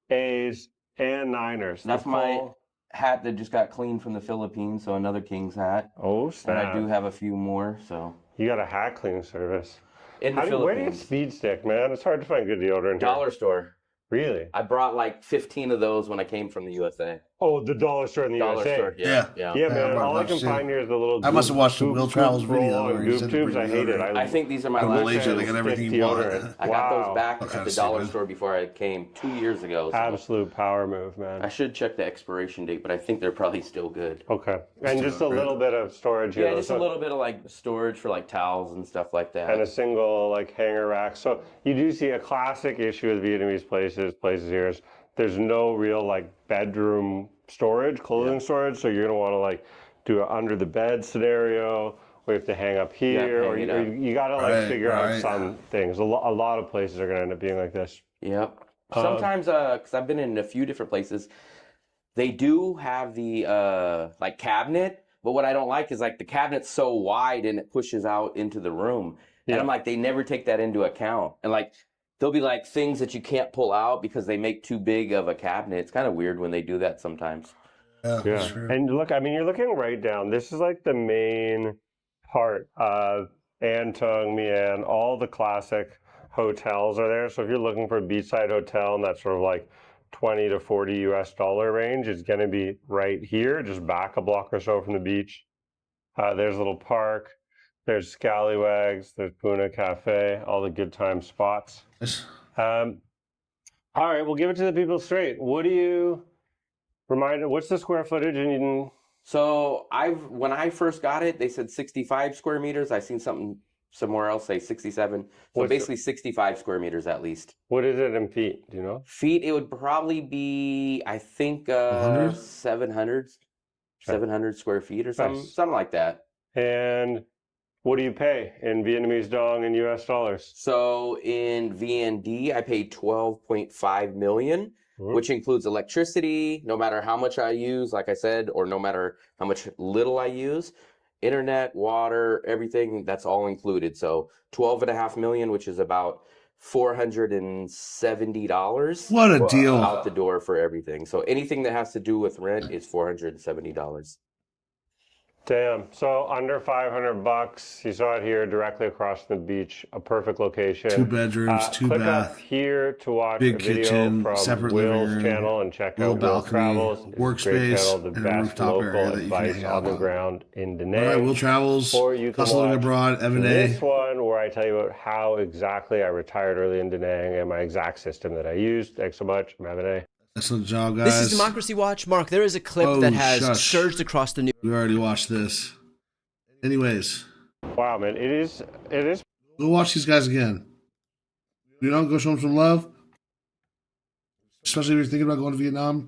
A's, and Niners. That's The my full- hat that just got cleaned from the Philippines, so another King's hat. Oh, And snap. I do have a few more, so. You got a hat cleaning service. In the Where do you get Philippines. speed stick, man? It's hard to find good deodorant here. Dollar store. Really? I brought like 15 of those when I came from the USA. Oh, the dollar store in the Dollar USA. store, Yeah. yeah. Yeah, Yeah, man. I All I brought can those too. find here is the little. I must have watched the goop- Will goop Travels roll video on where he goop said to tubes. bring I hate it. deodorant. I think these are my In last. Malaysia, they got everything you want. deodorant. I got those back What at kind the of dollar stupid? store before I came 2 years ago. So Absolute power move, I man. should check the expiration date, but I think they're probably still good. Okay, and just a little bit of storage here. Yeah, just a So- little bit of like storage for like towels and stuff like that. and a single like hanger rack. So you do see a classic issue with Vietnamese places here is there's no real like bedroom storage, clothing storage. So you're gonna want to like do an under the bed scenario, or you have to hang up here, hang or it you, up. you got to like Right, figure out right. some things. A lot of places are gonna end up being like this. Yep. Sometimes, because I've been in a few different places, they do have the like cabinet, but what I don't like is like the cabinet's so wide and it pushes out into the room. And Yeah. I'm like, they never take that into account. And like, there'll be like things that you can't pull out because they make too big of a cabinet. It's kind of weird when they do that sometimes. Yeah, Yeah, that's true. and look, I mean, you're looking right down. This is like the main part of An Tung, Mian. All the classic hotels are there. So if you're looking for a beachside hotel in that sort of like 20 to 40 US dollar range, it's going to be right here, just back a block or so from the beach. There's a little park. There's scallywags. There's Puna Cafe. All the good time spots. Yes. All right, we'll give it to the people straight. What do you remind? What's the square footage? And So when I first got it, they said 65 square meters. I've seen something somewhere else say 67. So What's the- basically 65 square meters at least. what is it in feet? Do you know? Feet, it would probably be, I think, 100? 700 square feet or something, Nice. something like that. And what do you pay in Vietnamese dong and US dollars? So in VND, I paid 12.5 million, Mhm. which includes electricity, no matter how much I use, like I said, or no matter how much little I use, internet, water, everything, that's all included. So 12.5 million, which is about $470 What a deal. out the door for everything. So anything that has to do with rent is $470. Damn. So under $500. You saw it here directly across the beach. A perfect location. 2 bedrooms, 2 click bath, up here to watch big a video kitchen, from separate living Will's room, channel and check little out Will balcony, Travels. It's a great workspace, channel, the and a best rooftop area local that you can advice hang on out the on. ground in Da All right, Nang. Will Travels, Or you can Hustling watch Abroad, Evan A. this one where I tell you about how exactly I retired early in Da Nang and my exact system that I used. Thanks so much. I'm Evan A. Excellent job, guys. This is Democracy Watch. Mark, there is a clip Oh, that has shush. surged across the news. We already watched this. Anyways, Wow, man. It is go watch these guys again. You know, go show them some love. Especially if you're thinking about going to Vietnam.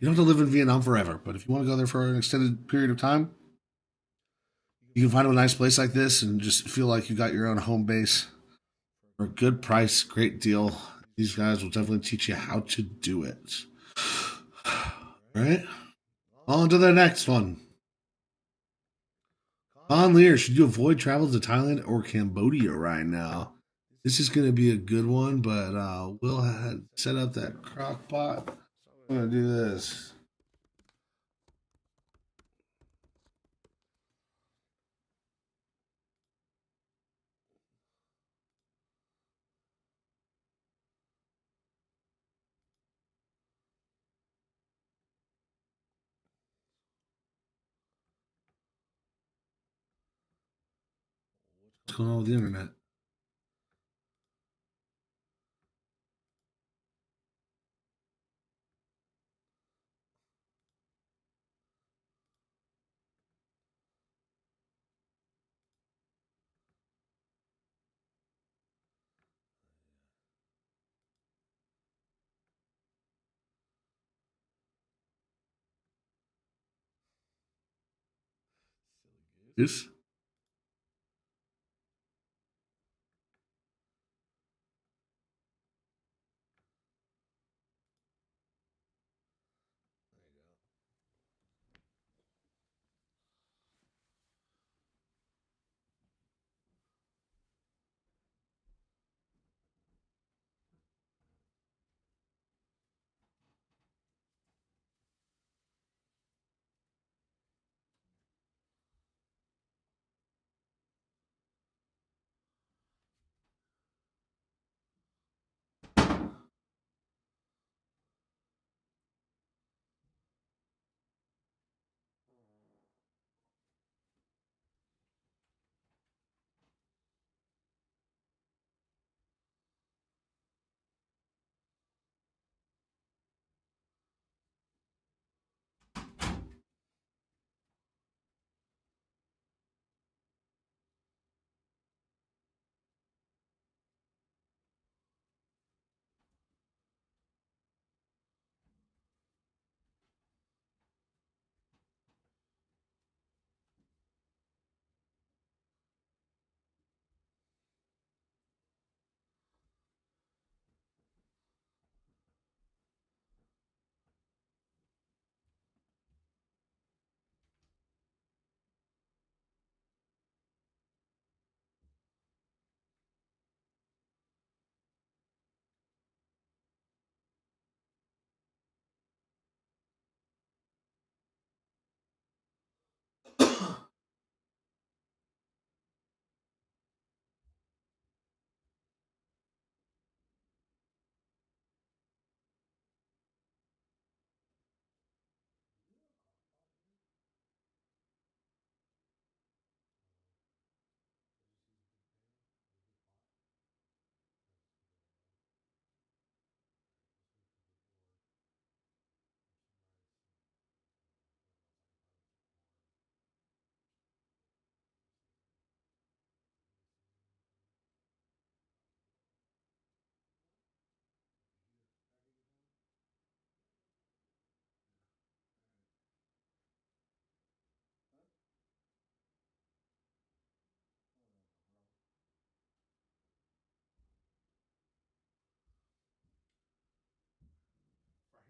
You don't have to live in Vietnam forever, but if you want to go there for an extended period of time, you can find a nice place like this and just feel like you got your own home base for a good price, great deal. These guys will definitely teach you how to do it. Right? On to the next one. On Lear, should you avoid travel to Thailand or Cambodia right now? This is going to be a good one, but Will had set up that crock pot. I'm going to do this. What's going on with the internet? This?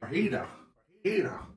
Fajita. Fajita.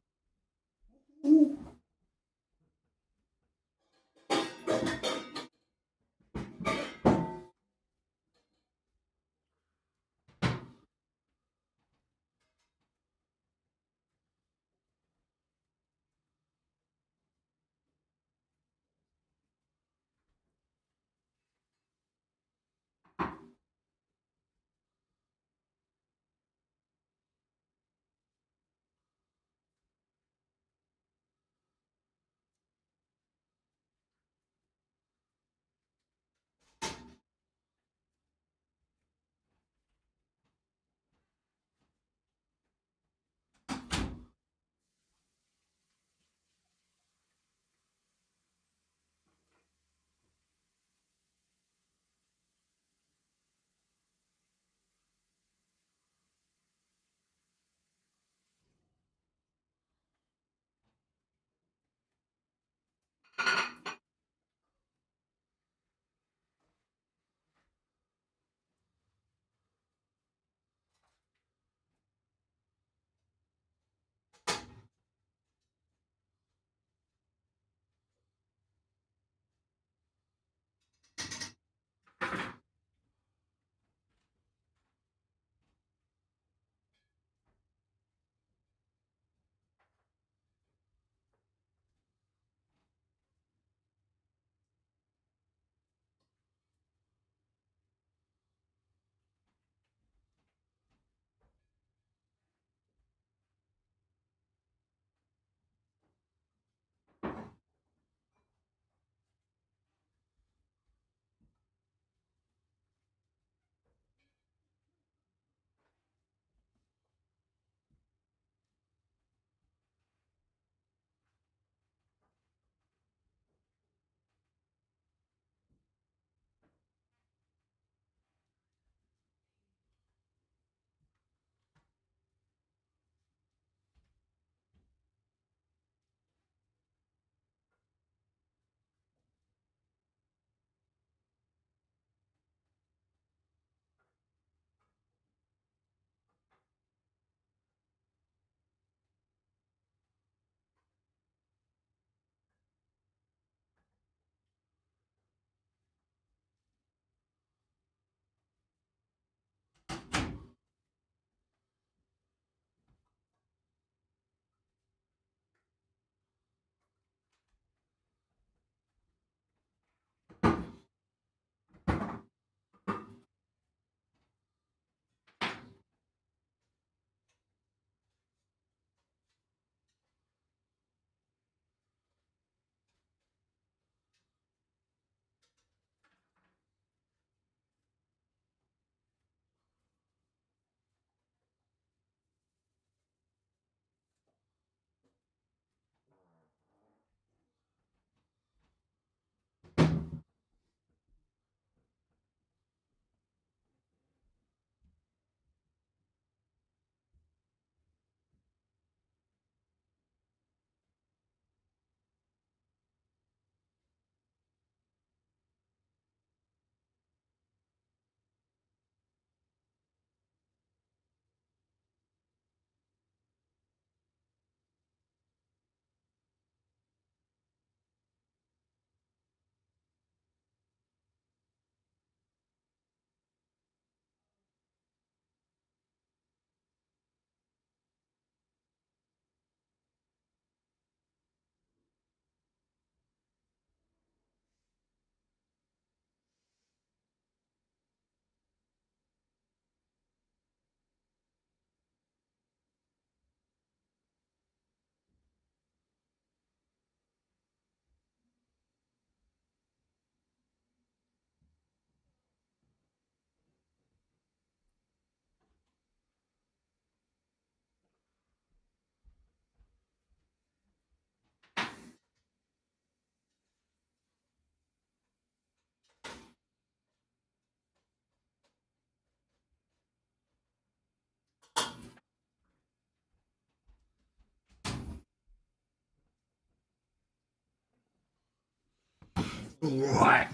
Right.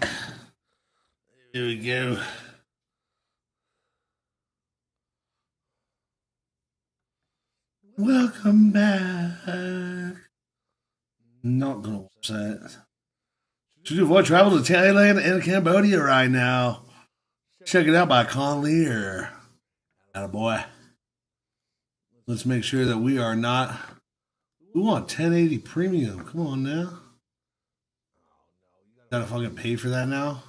Here we go. Welcome back. Not gonna watch that. Should you avoid travel to Thailand and Cambodia right now? Check it out by Con Lear. Attaboy. Let's make sure that we are not. We want 1080 premium. Come on now. Gotta fucking pay for that now.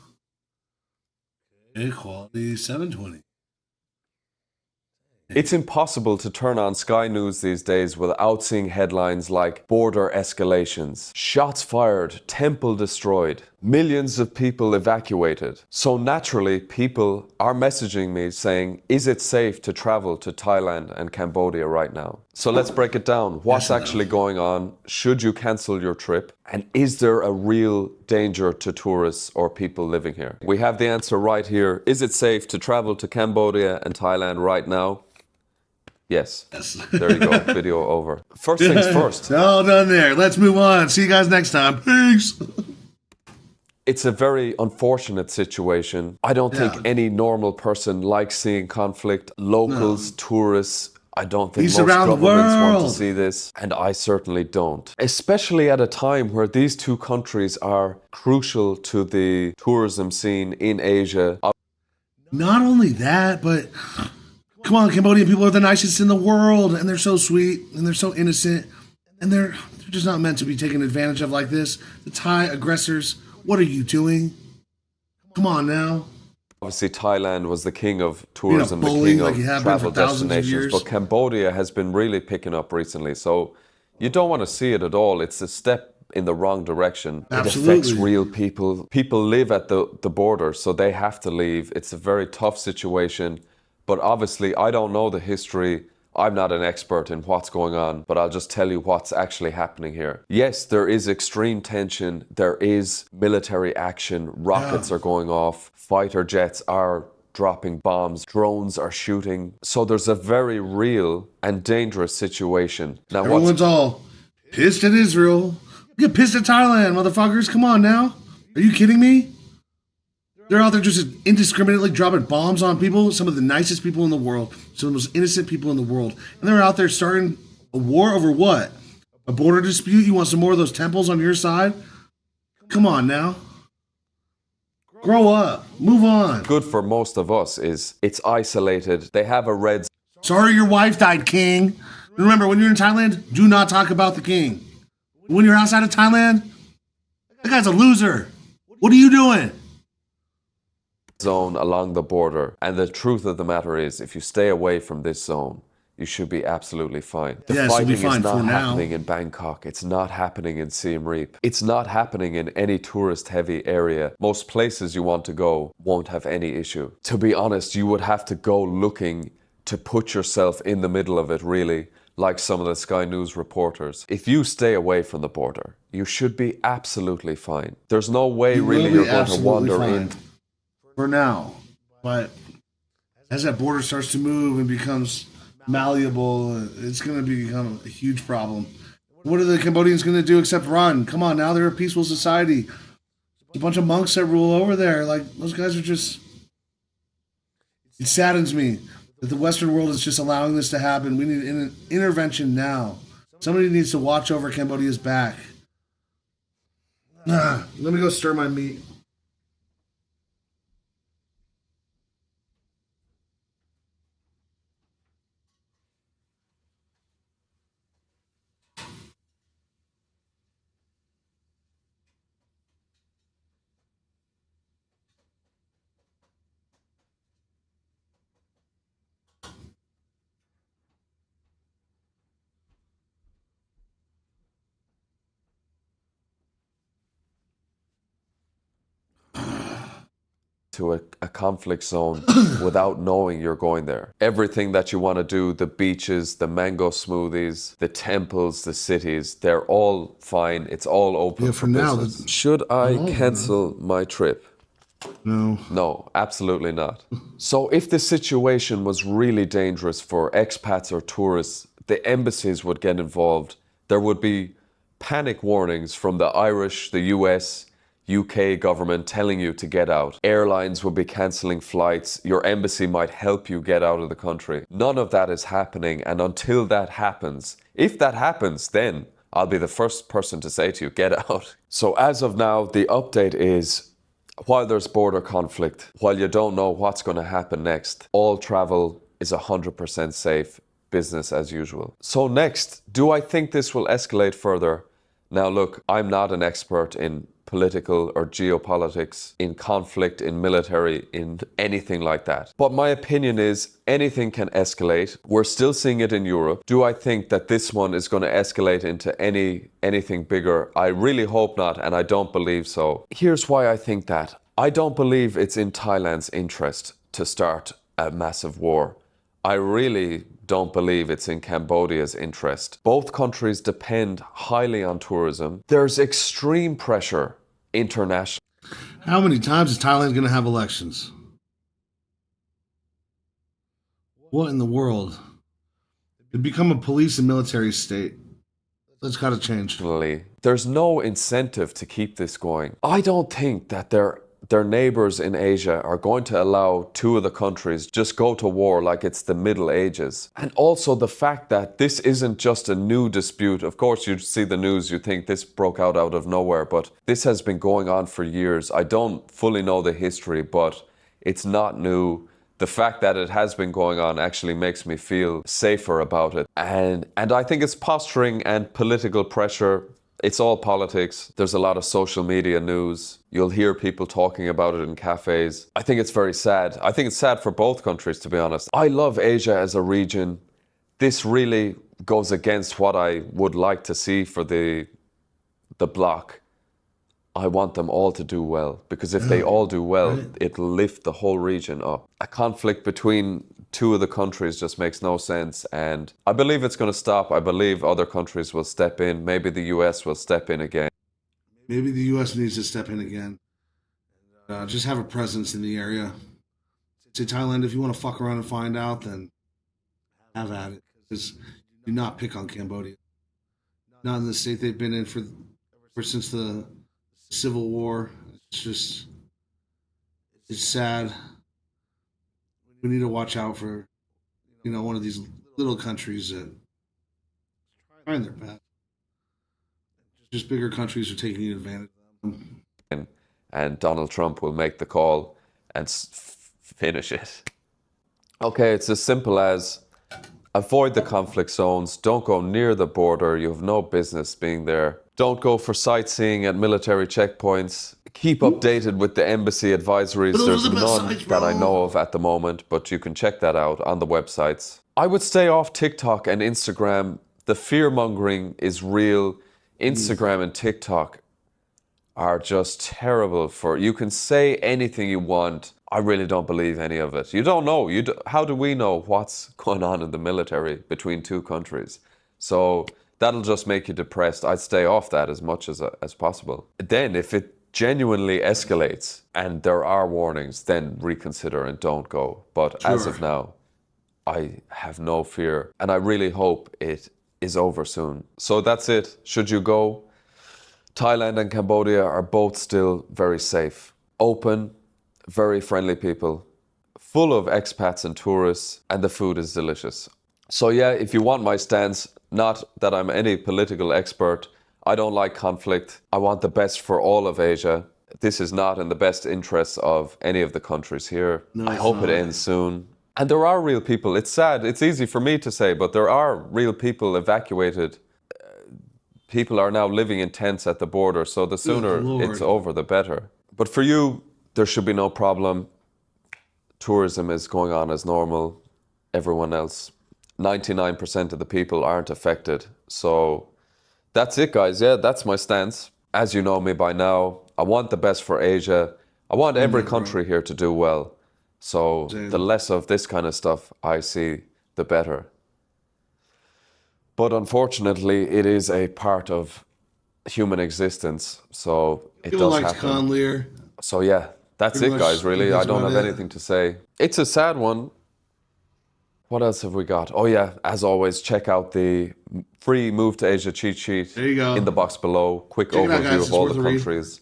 Okay, quality 720. It's impossible to turn on Sky News these days without seeing headlines like border escalations, shots fired, temple destroyed, millions of people evacuated. So naturally, people are messaging me saying, is it safe to travel to Thailand and Cambodia right now? So let's break it down. What's actually going on? Should you cancel your trip? And is there a real danger to tourists or people living here? We have the answer right here. Is it safe to travel to Cambodia and Thailand right now? Yes. There you go. Video over. First things first. All done there. Let's move on. See you guys next time. Peace. It's a very unfortunate situation. I don't think any normal person likes seeing conflict. Locals, tourists, I don't think He's most around the governments want to world. see this. And I certainly don't. Especially at a time where these two countries are crucial to the tourism scene in Asia. Not only that, but come on, Cambodian people are the nicest in the world, and they're so sweet, and they're so innocent, and they're just not meant to be taken advantage of like this. The Thai aggressors, what are you doing? Come on now. Obviously, Thailand was the king of tourism, the bully king like of you have been travel for thousands of destinations. years. But Cambodia has been really picking up recently. So you don't want to see it at all. It's a step in the wrong direction. Absolutely. It affects real people. People live at the border, so they have to leave. It's a very tough situation. But obviously, I don't know the history. I'm not an expert in what's going on, but I'll just tell you what's actually happening here. Yes, there is extreme tension. There is military action. Rockets are going off. Fighter jets are dropping bombs. Drones are shooting. So there's a very real and dangerous situation. Now, Everyone's all pissed at Israel. Get pissed at Thailand, motherfuckers. Come on now. Are you kidding me? They're out there just indiscriminately dropping bombs on people, some of the nicest people in the world, some of the most innocent people in the world. And they're out there starting a war over what? A border dispute? You want some more of those temples on your side? Come on now. Grow up. Move on. good for most of us is it's isolated. They have a red Sorry your wife died, king. Remember, when you're in Thailand, do not talk about the king. When you're outside of Thailand, that guy's a loser. What are you doing? zone along the border. And the truth of the matter is, if you stay away from this zone, you should be absolutely fine. The Yes, you'll be fighting fine is not for now. happening in Bangkok. It's not happening in Siem Reap. It's not happening in any tourist-heavy area. Most places you want to go won't have any issue. To be honest, you would have to go looking to put yourself in the middle of it, really, like some of the Sky News reporters. If you stay away from the border, you should be absolutely fine. There's no way You really will be you're going to absolutely wander fine. in. For now. But as that border starts to move and becomes malleable, it's going to become a huge problem. What are the Cambodians going to do except run? Come on now, they're a peaceful society. There's a bunch of monks that rule over there. Like, those guys are just... It saddens me that the Western world is just allowing this to happen. We need an intervention now. Somebody needs to watch over Cambodia's back. Let me go stir my meat. To a conflict zone without knowing you're going there. Everything that you want to do, the beaches, the mango smoothies, the temples, the cities, they're all fine. It's all open Yeah, for for now, business. Should I cancel my trip? No. No, absolutely not. So if the situation was really dangerous for expats or tourists, the embassies would get involved. There would be panic warnings from the Irish, the US, UK government telling you to get out. Airlines will be cancelling flights. Your embassy might help you get out of the country. None of that is happening. And until that happens, if that happens, then I'll be the first person to say to you, get out. So as of now, the update is, while there's border conflict, while you don't know what's going to happen next, all travel is 100% safe, business as usual. So next, do I think this will escalate further? Now look, I'm not an expert in political or geopolitics, in conflict, in military, in anything like that. But my opinion is anything can escalate. We're still seeing it in Europe. Do I think that this one is going to escalate into anything bigger? I really hope not, and I don't believe so. Here's why I think that. I don't believe it's in Thailand's interest to start a massive war. I really don't believe it's in Cambodia's interest. Both countries depend highly on tourism. There's extreme pressure internationally. How many times is Thailand going to have elections? What in the world? It become a police and military state. That's got to change. There's no incentive to keep this going. I don't think that their neighbors in Asia are going to allow two of the countries just go to war like it's the Middle Ages. And also the fact that this isn't just a new dispute. Of course, you see the news, you think this broke out of nowhere, but this has been going on for years. I don't fully know the history, but it's not new. The fact that it has been going on actually makes me feel safer about it. And I think it's posturing and political pressure. It's all politics. There's a lot of social media news. You'll hear people talking about it in cafes. I think it's very sad. I think it's sad for both countries, to be honest. I love Asia as a region. This really goes against what I would like to see for the bloc. I want them all to do well, because if they all do well, it'll lift the whole region up. A conflict between two of the countries just makes no sense, and I believe it's going to stop. I believe other countries will step in. Maybe the US will step in again. Maybe the US needs to step in again. Just have a presence in the area. Say, Thailand, if you want to fuck around and find out, then have at it. Because do not pick on Cambodia. Not in the state they've been in for since the Civil War. It's sad. We need to watch out for, one of these little countries that are trying their best. Just bigger countries are taking advantage of them. And Donald Trump will make the call and finish it. Okay, it's as simple as avoid the conflict zones. Don't go near the border. You have no business being there. Don't go for sightseeing at military checkpoints. Keep updated with the embassy advisories. There's none that I know of at the moment, but you can check that out on the websites. I would stay off TikTok and Instagram. The fear-mongering is real. Instagram and TikTok are just terrible for... You can say anything you want. I really don't believe any of it. You don't know. How do we know what's going on in the military between two countries? So that'll just make you depressed. I'd stay off that as much as possible. Then if it genuinely escalates and there are warnings, then reconsider and don't go. But as of now, I have no fear, and I really hope it is over soon. So that's it. Should you go? Thailand and Cambodia are both still very safe. Open, very friendly people, full of expats and tourists, and the food is delicious. So yeah, if you want my stance, not that I'm any political expert, I don't like conflict. I want the best for all of Asia. This is not in the best interests of any of the countries here. No, I hope it ends soon. And there are real people. It's sad. It's easy for me to say, but there are real people evacuated. People are now living in tents at the border. So the sooner it's over, the better. But for you, there should be no problem. Tourism is going on as normal. Everyone else, 99% of the people aren't affected. So that's it, guys. Yeah, that's my stance. As you know me by now, I want the best for Asia. I want every country here to do well. So the less of this kind of stuff I see, the better. But unfortunately, it is a part of human existence. So it does happen. So yeah, that's it, guys, really. I don't have anything to say. It's a sad one. What else have we got? Oh yeah, as always, check out the free Move to Asia cheat sheet in the box below. Quick overview of all the countries.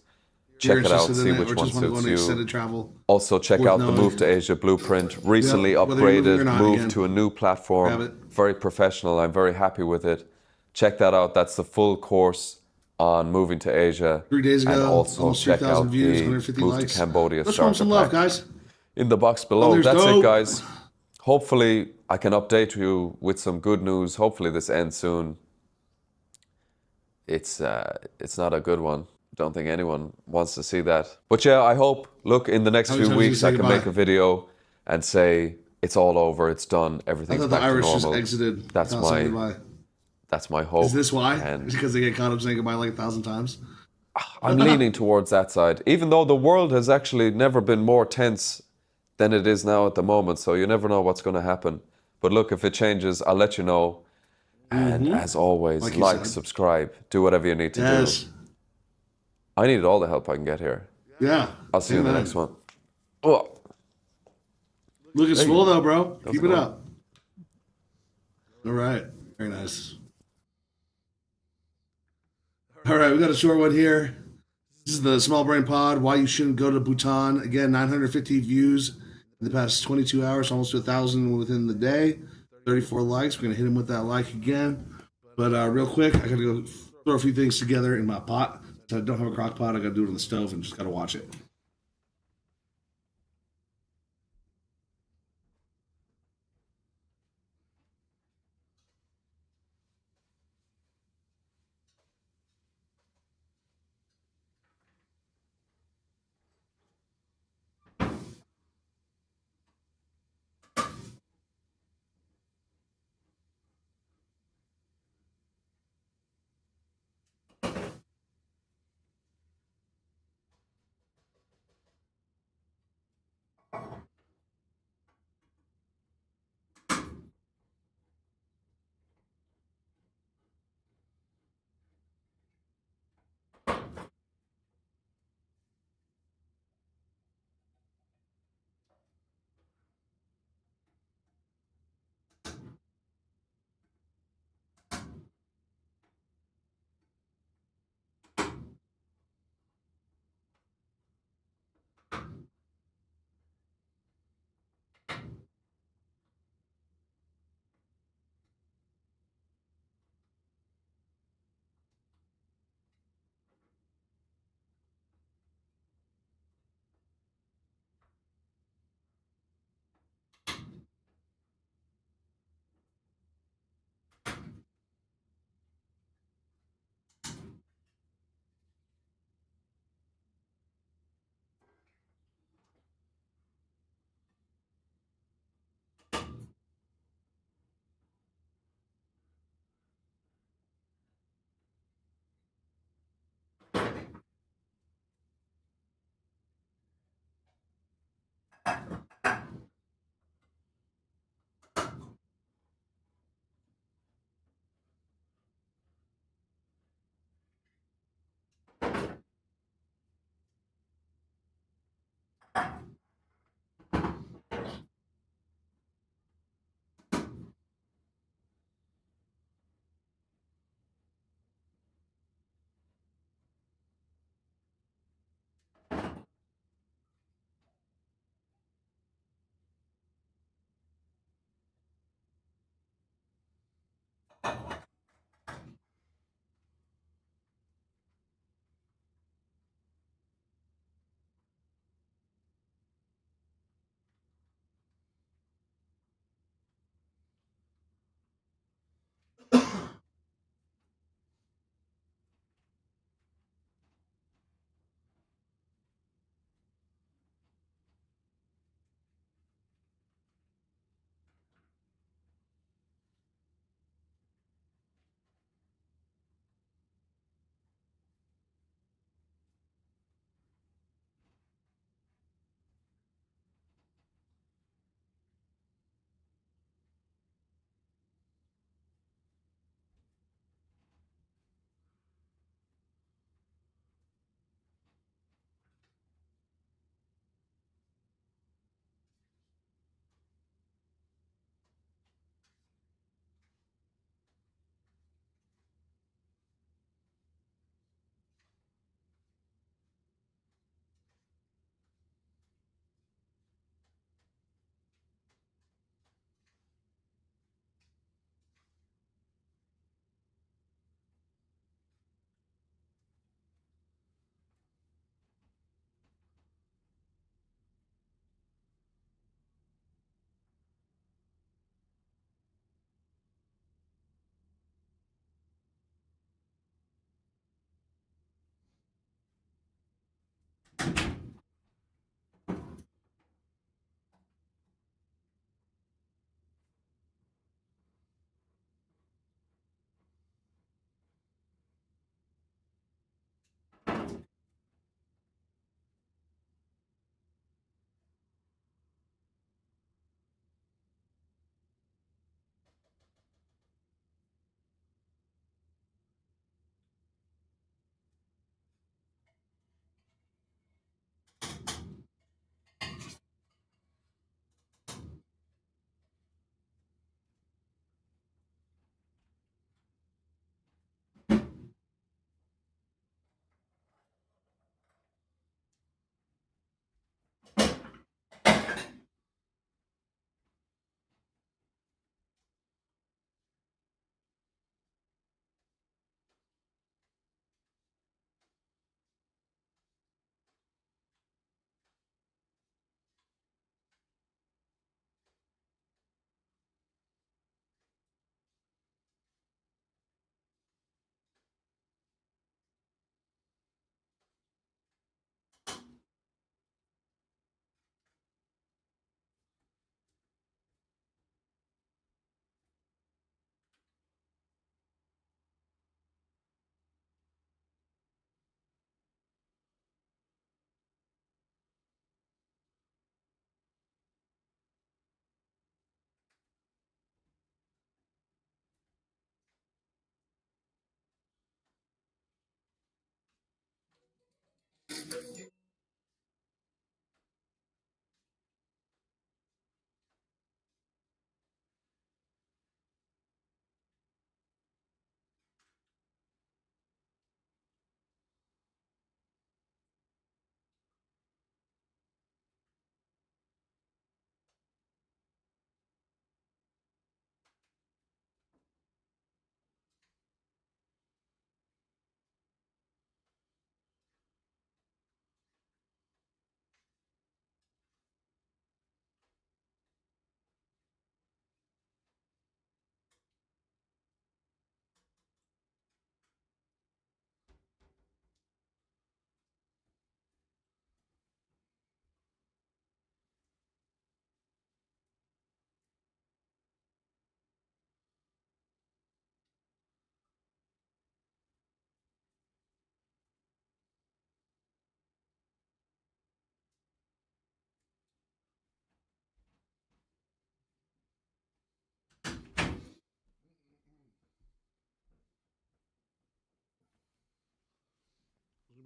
Check it out, see which one suits you. Also, check out the Move to Asia blueprint. Recently upgraded, moved to a new platform. Very professional. I'm very happy with it. Check that out. That's the full course on moving to Asia. 3 days ago, and also almost check 3,000 out views, the 150 Move likes. to Cambodia Let's show them starter some love, pack guys. in the box below. There's That's dope. it, guys. Hopefully, I can update you with some good news. Hopefully, this ends soon. It's not a good one. Don't think anyone wants to see that. But yeah, I hope, look, in the next few weeks I can make a video and say it's all over, it's done, everything's back to normal. I thought the Irish just exited. That's my hope. Is this why? And because they get caught up saying goodbye like 1,000 times? I'm leaning towards that side. Even though the world has actually never been more tense than it is now at the moment, so you never know what's going to happen. But look, if it changes, I'll let you know. And as always, like subscribe, do whatever you need to do. I need all the help I can get here. Yeah. I'll see you in the next one. Oh. Looking swole though, bro. Keep it up. All right. Very nice. All right, we got a short one here. This is the Small Brain Pod. Why you shouldn't go to Bhutan. Again, 950 views in the past 22 hours, almost to 1,000 within the day. 34 likes. We're going to hit him with that like again. But real quick, I got to go throw a few things together in my pot. So I don't have a crock pot. I got to do it on the stove and just got to watch it.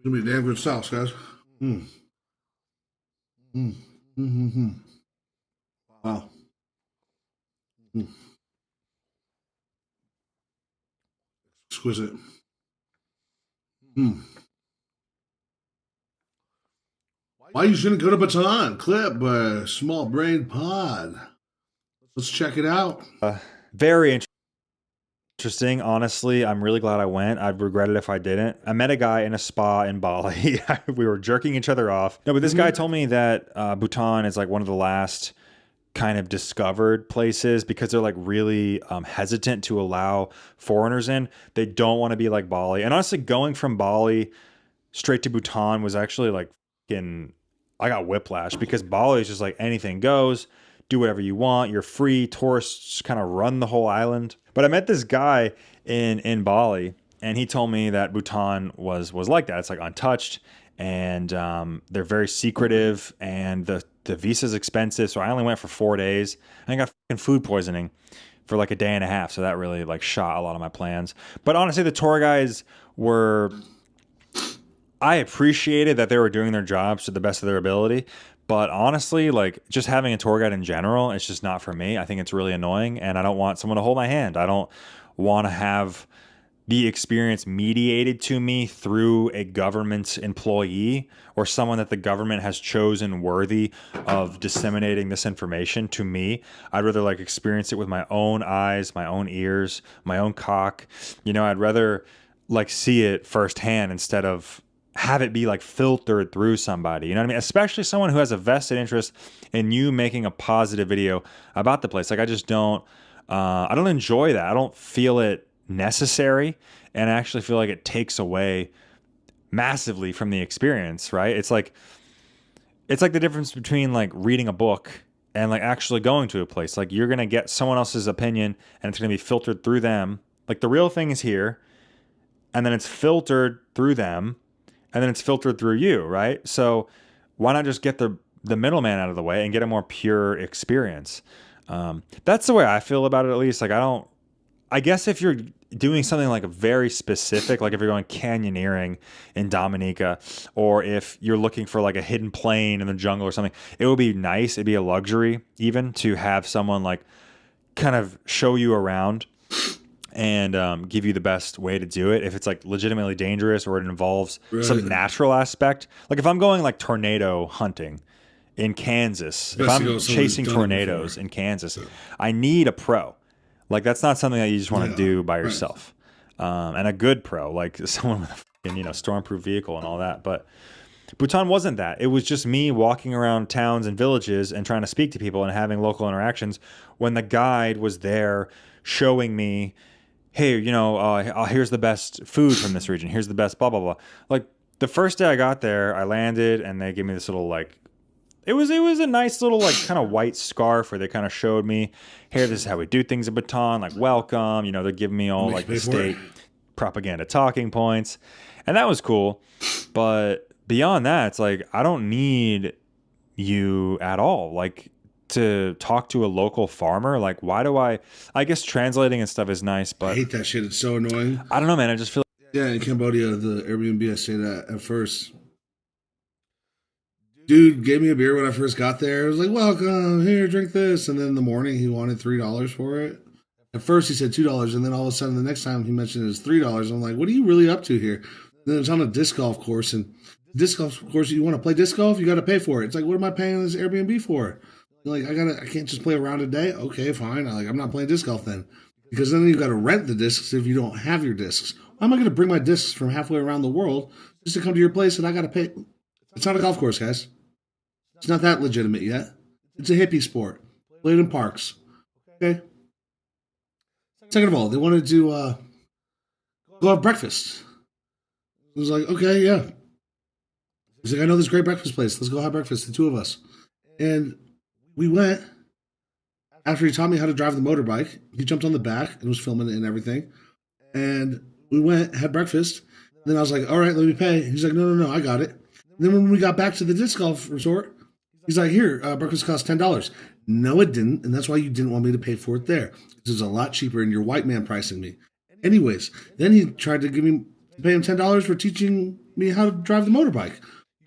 gonna be damn good sauce, guys. Wow. Exquisite. Why you shouldn't go to Baton? Clip by Small Brain Pod. Let's check it out. Very interesting. Honestly, I'm really glad I went. I'd regret it if I didn't. I met a guy in a spa in Bali. We were jerking each other off. No, but this guy told me that Bhutan is like one of the last kind of discovered places because they're like really hesitant to allow foreigners in. They don't want to be like Bali. And honestly, going from Bali straight to Bhutan was actually like I got whiplash because Bali is just like anything goes. Do whatever you want. You're free. Tourists kind of run the whole island. But I met this guy in Bali, and he told me that Bhutan was like that. It's like untouched, and they're very secretive, and the visa's expensive. So I only went for 4 days. And I got fucking food poisoning for like a day and a half. So that really like shot a lot of my plans. But honestly, the tour guys were. I appreciated that they were doing their jobs to the best of their ability. But honestly, like just having a tour guide in general, it's just not for me. I think it's really annoying, and I don't want someone to hold my hand. I don't want to have the experience mediated to me through a government employee or someone that the government has chosen worthy of disseminating this information to me. I'd rather like experience it with my own eyes, my own ears, my own cock. You know, I'd rather like see it firsthand instead of have it be like filtered through somebody, you know what I mean? Especially someone who has a vested interest in you making a positive video about the place. Like I just don't, I don't enjoy that. I don't feel it necessary. And I actually feel like it takes away massively from the experience, right? It's like the difference between like reading a book and like actually going to a place. Like you're going to get someone else's opinion and it's going to be filtered through them. Like the real thing is here and then it's filtered through them. And then it's filtered through you, right? So why not just get the middleman out of the way and get a more pure experience? That's the way I feel about it, at least. Like I guess if you're doing something like a very specific, like if you're going canyoneering in Dominica, or if you're looking for like a hidden plane in the jungle or something, it would be nice. It'd be a luxury even to have someone like kind of show you around and give you the best way to do it. If it's like legitimately dangerous or it involves some natural aspect, like if I'm going like tornado hunting in Kansas, if I'm chasing tornadoes in Kansas, I need a pro. Like that's not something that you just want to do by yourself. And a good pro, like someone with a fucking, stormproof vehicle and all that. But Bhutan wasn't that. It was just me walking around towns and villages and trying to speak to people and having local interactions when the guide was there showing me, hey, here's the best food from this region. Here's the best blah, blah, blah. Like the first day I got there, I landed and they gave me this little like, it was a nice little like kind of white scarf where they kind of showed me, here, this is how we do things in Bhutan, like welcome. They're giving me all like the state propaganda talking points. And that was cool. But beyond that, it's like, I don't need you at all. Like, to talk to a local farmer, like why do I guess translating and stuff is nice, but I hate that shit. It's so annoying. I don't know, man. I just feel in Cambodia, the Airbnb, I stayed at first, dude gave me a beer when I first got there. It was like, welcome, here, drink this. And then in the morning he wanted $3 for it. At first he said $2, and then all of a sudden the next time he mentioned it was $3. I'm like, what are you really up to here? And then it's on a disc golf course, and disc golf course, you want to play disc golf, you got to pay for it. It's like, what am I paying this Airbnb for? Like, I can't just play a round a day. Okay, fine. I'm not playing disc golf then, because then you got to rent the discs if you don't have your discs. Why am I going to bring my discs from halfway around the world just to come to your place and I got to pay? It's not a golf course, guys. It's not that legitimate yet. It's a hippie sport. Played in parks. Okay. Second of all, they wanted to go have breakfast. I was like, okay, yeah. He's like, I know this great breakfast place. Let's go have breakfast, the two of us. And we went. After he taught me how to drive the motorbike, he jumped on the back and was filming it and everything. And we went, had breakfast. Then I was like, all right, let me pay. He's like, no, I got it. And then when we got back to the disc golf resort, he's like, here, breakfast costs $10. No, it didn't. And that's why you didn't want me to pay for it there. Because it's a lot cheaper and you're white man pricing me. Anyways, then he tried to give me pay him $10 for teaching me how to drive the motorbike.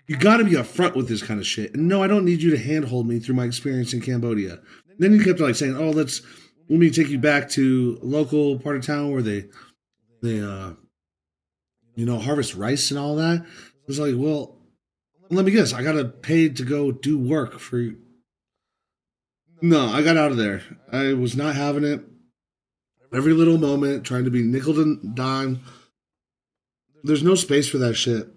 You got to be upfront with this kind of shit. And no, I don't need you to handhold me through my experience in Cambodia. Then he kept like saying, "Oh, let me take you back to a local part of town where they harvest rice and all that." I was like, "Well, let me guess. I got to pay to go do work for you." No, I got out of there. I was not having it. Every little moment, trying to be nickel and dime. There's no space for that shit.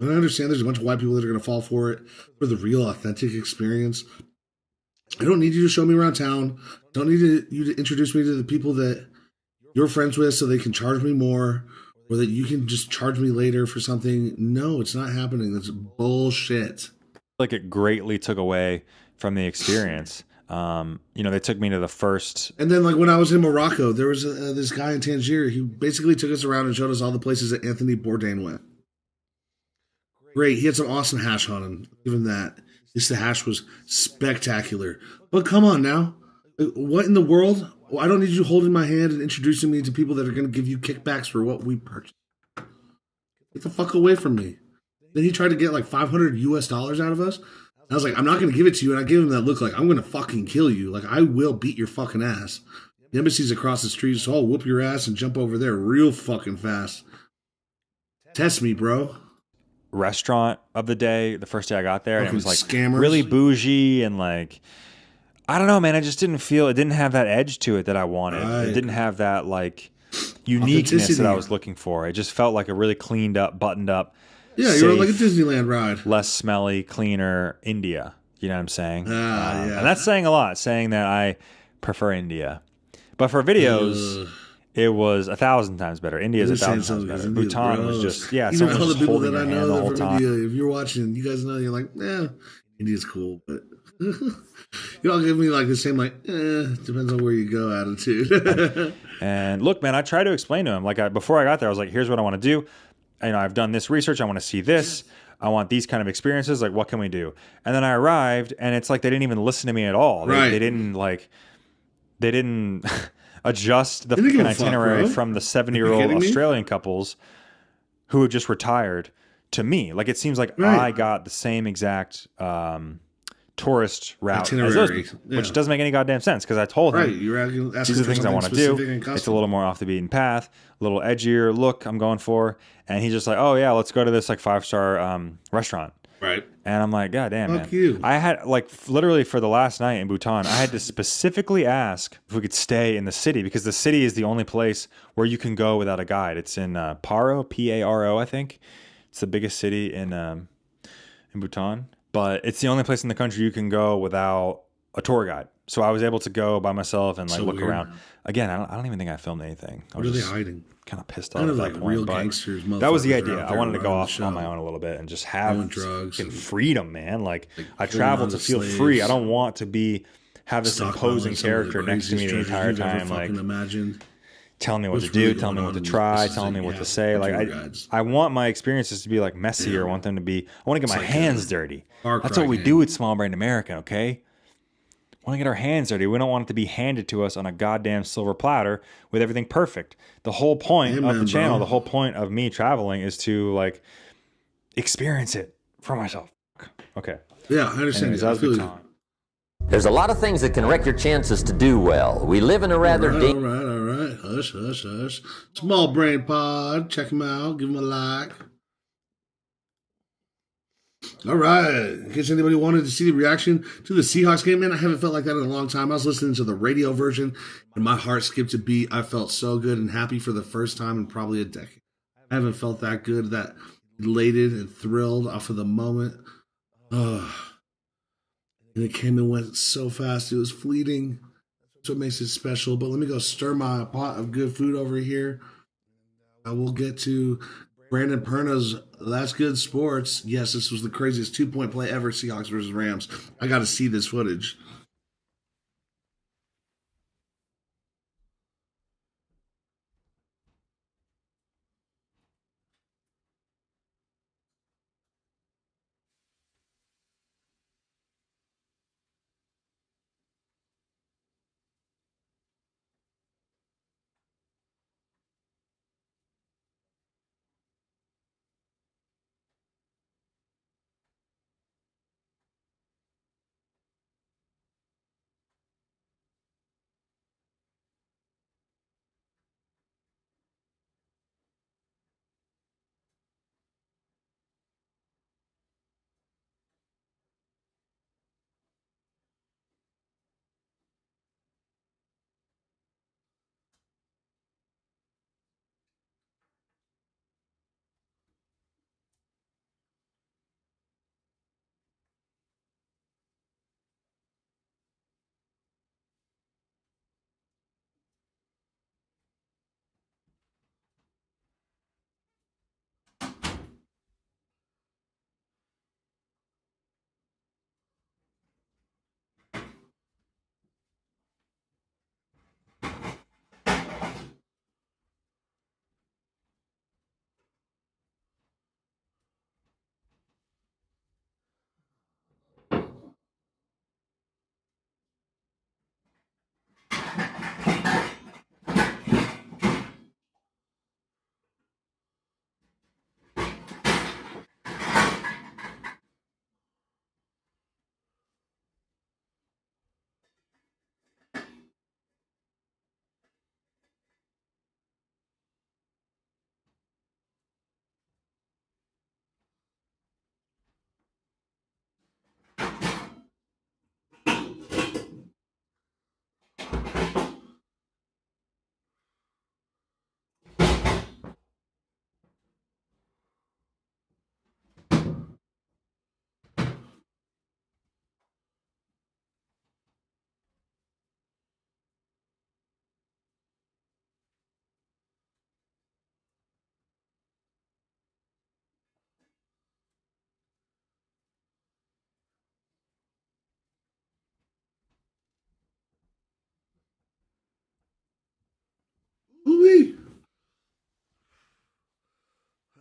And I understand there's a bunch of white people that are going to fall for it, for the real, authentic experience. I don't need you to show me around town. Don't need you to introduce me to the people that you're friends with so they can charge me more, or that you can just charge me later for something. No, it's not happening. That's bullshit. Like it greatly took away from the experience. They took me to the first. And then, like when I was in Morocco, there was this guy in Tangier. He basically took us around and showed us all the places that Anthony Bourdain went. Great. He had some awesome hash on him. Even that. The hash was spectacular. But come on now. What in the world? I don't need you holding my hand and introducing me to people that are going to give you kickbacks for what we purchased. Get the fuck away from me. Then he tried to get like $500 out of us. I was like, I'm not going to give it to you. And I gave him that look like, I'm going to fucking kill you. Like, I will beat your fucking ass. The embassy's across the street, so I'll whoop your ass and jump over there real fucking fast. Test me, bro. Restaurant of the day, the first day I got there, and it was like scammers. Really bougie and like, I don't know, man. I just didn't have that edge to it that I wanted. Right. It didn't have that like uniqueness that I was looking for. It just felt like a really cleaned up, buttoned up, yeah, safe, you're like a Disneyland ride. less smelly, cleaner India. You know what I'm saying? Yeah. And that's saying a lot, saying that I prefer India. But for videos, it was 1,000 times better. India is 1,000 times better. Bhutan was just, Even someone all was the just people holding that I your hand know the that whole from time. India, if you're watching, you guys know you're like, India's cool, but you all give me like the same depends on where you go attitude. And look, man, I tried to explain to him, before I got there, I was like, here's what I want to do. I've done this research. I want to see this. I want these kind of experiences. Like, what can we do? And then I arrived, and it's like they didn't even listen to me at all. They didn't adjust the fucking itinerary from the 70-year-old Australian couples who had just retired to me. Like, it seems like I got the same exact tourist route itinerary, as those people, which doesn't make any goddamn sense because I told him you're asking these are the things I want to do. It's a little more off the beaten path, a little edgier look I'm going for. And he's just like, oh yeah, let's go to this like 5-star restaurant. Right. And I'm like, God damn, man. You. I had literally for the last night in Bhutan, I had to specifically ask if we could stay in the city because the city is the only place where you can go without a guide. It's in Paro, Paro, I think. It's the biggest city in Bhutan, but it's the only place in the country you can go without a tour guide. So I was able to go by myself and look around. Again, I don't even think I filmed anything. What are they hiding? Kind of pissed off at that point. Real gangsters. That was the idea. I wanted to go off on my own a little bit and just have drugs and freedom, man. Like I travel to feel free. I don't want to have this imposing character next to me the entire time, like telling me what to do, telling me what to try, telling me what to say. Like I want my experiences to be like messy, or want them to be. I want to get my hands dirty. That's what we do with Small Brain American, okay? We want to get our hands dirty. We don't want it to be handed to us on a goddamn silver platter with everything perfect. The whole point of the channel, the whole point of me traveling is to experience it for myself. Okay. Yeah, I understand. There's a lot of things that can wreck your chances to do well. We live in a rather all right. Hush. Small Brain Pod. Check him out. Give him a like. All right. In case anybody wanted to see the reaction to the Seahawks game, man, I haven't felt like that in a long time. I was listening to the radio version, and my heart skipped a beat. I felt so good and happy for the first time in probably a decade. I haven't felt that good, that elated and thrilled off of the moment. And it came and went so fast. It was fleeting. That's what makes it special. But let me go stir my pot of good food over here. I will get to Brandon Perna's That's Good Sports. Yes, this was the craziest 2-point play ever, Seahawks versus Rams. I got to see this footage.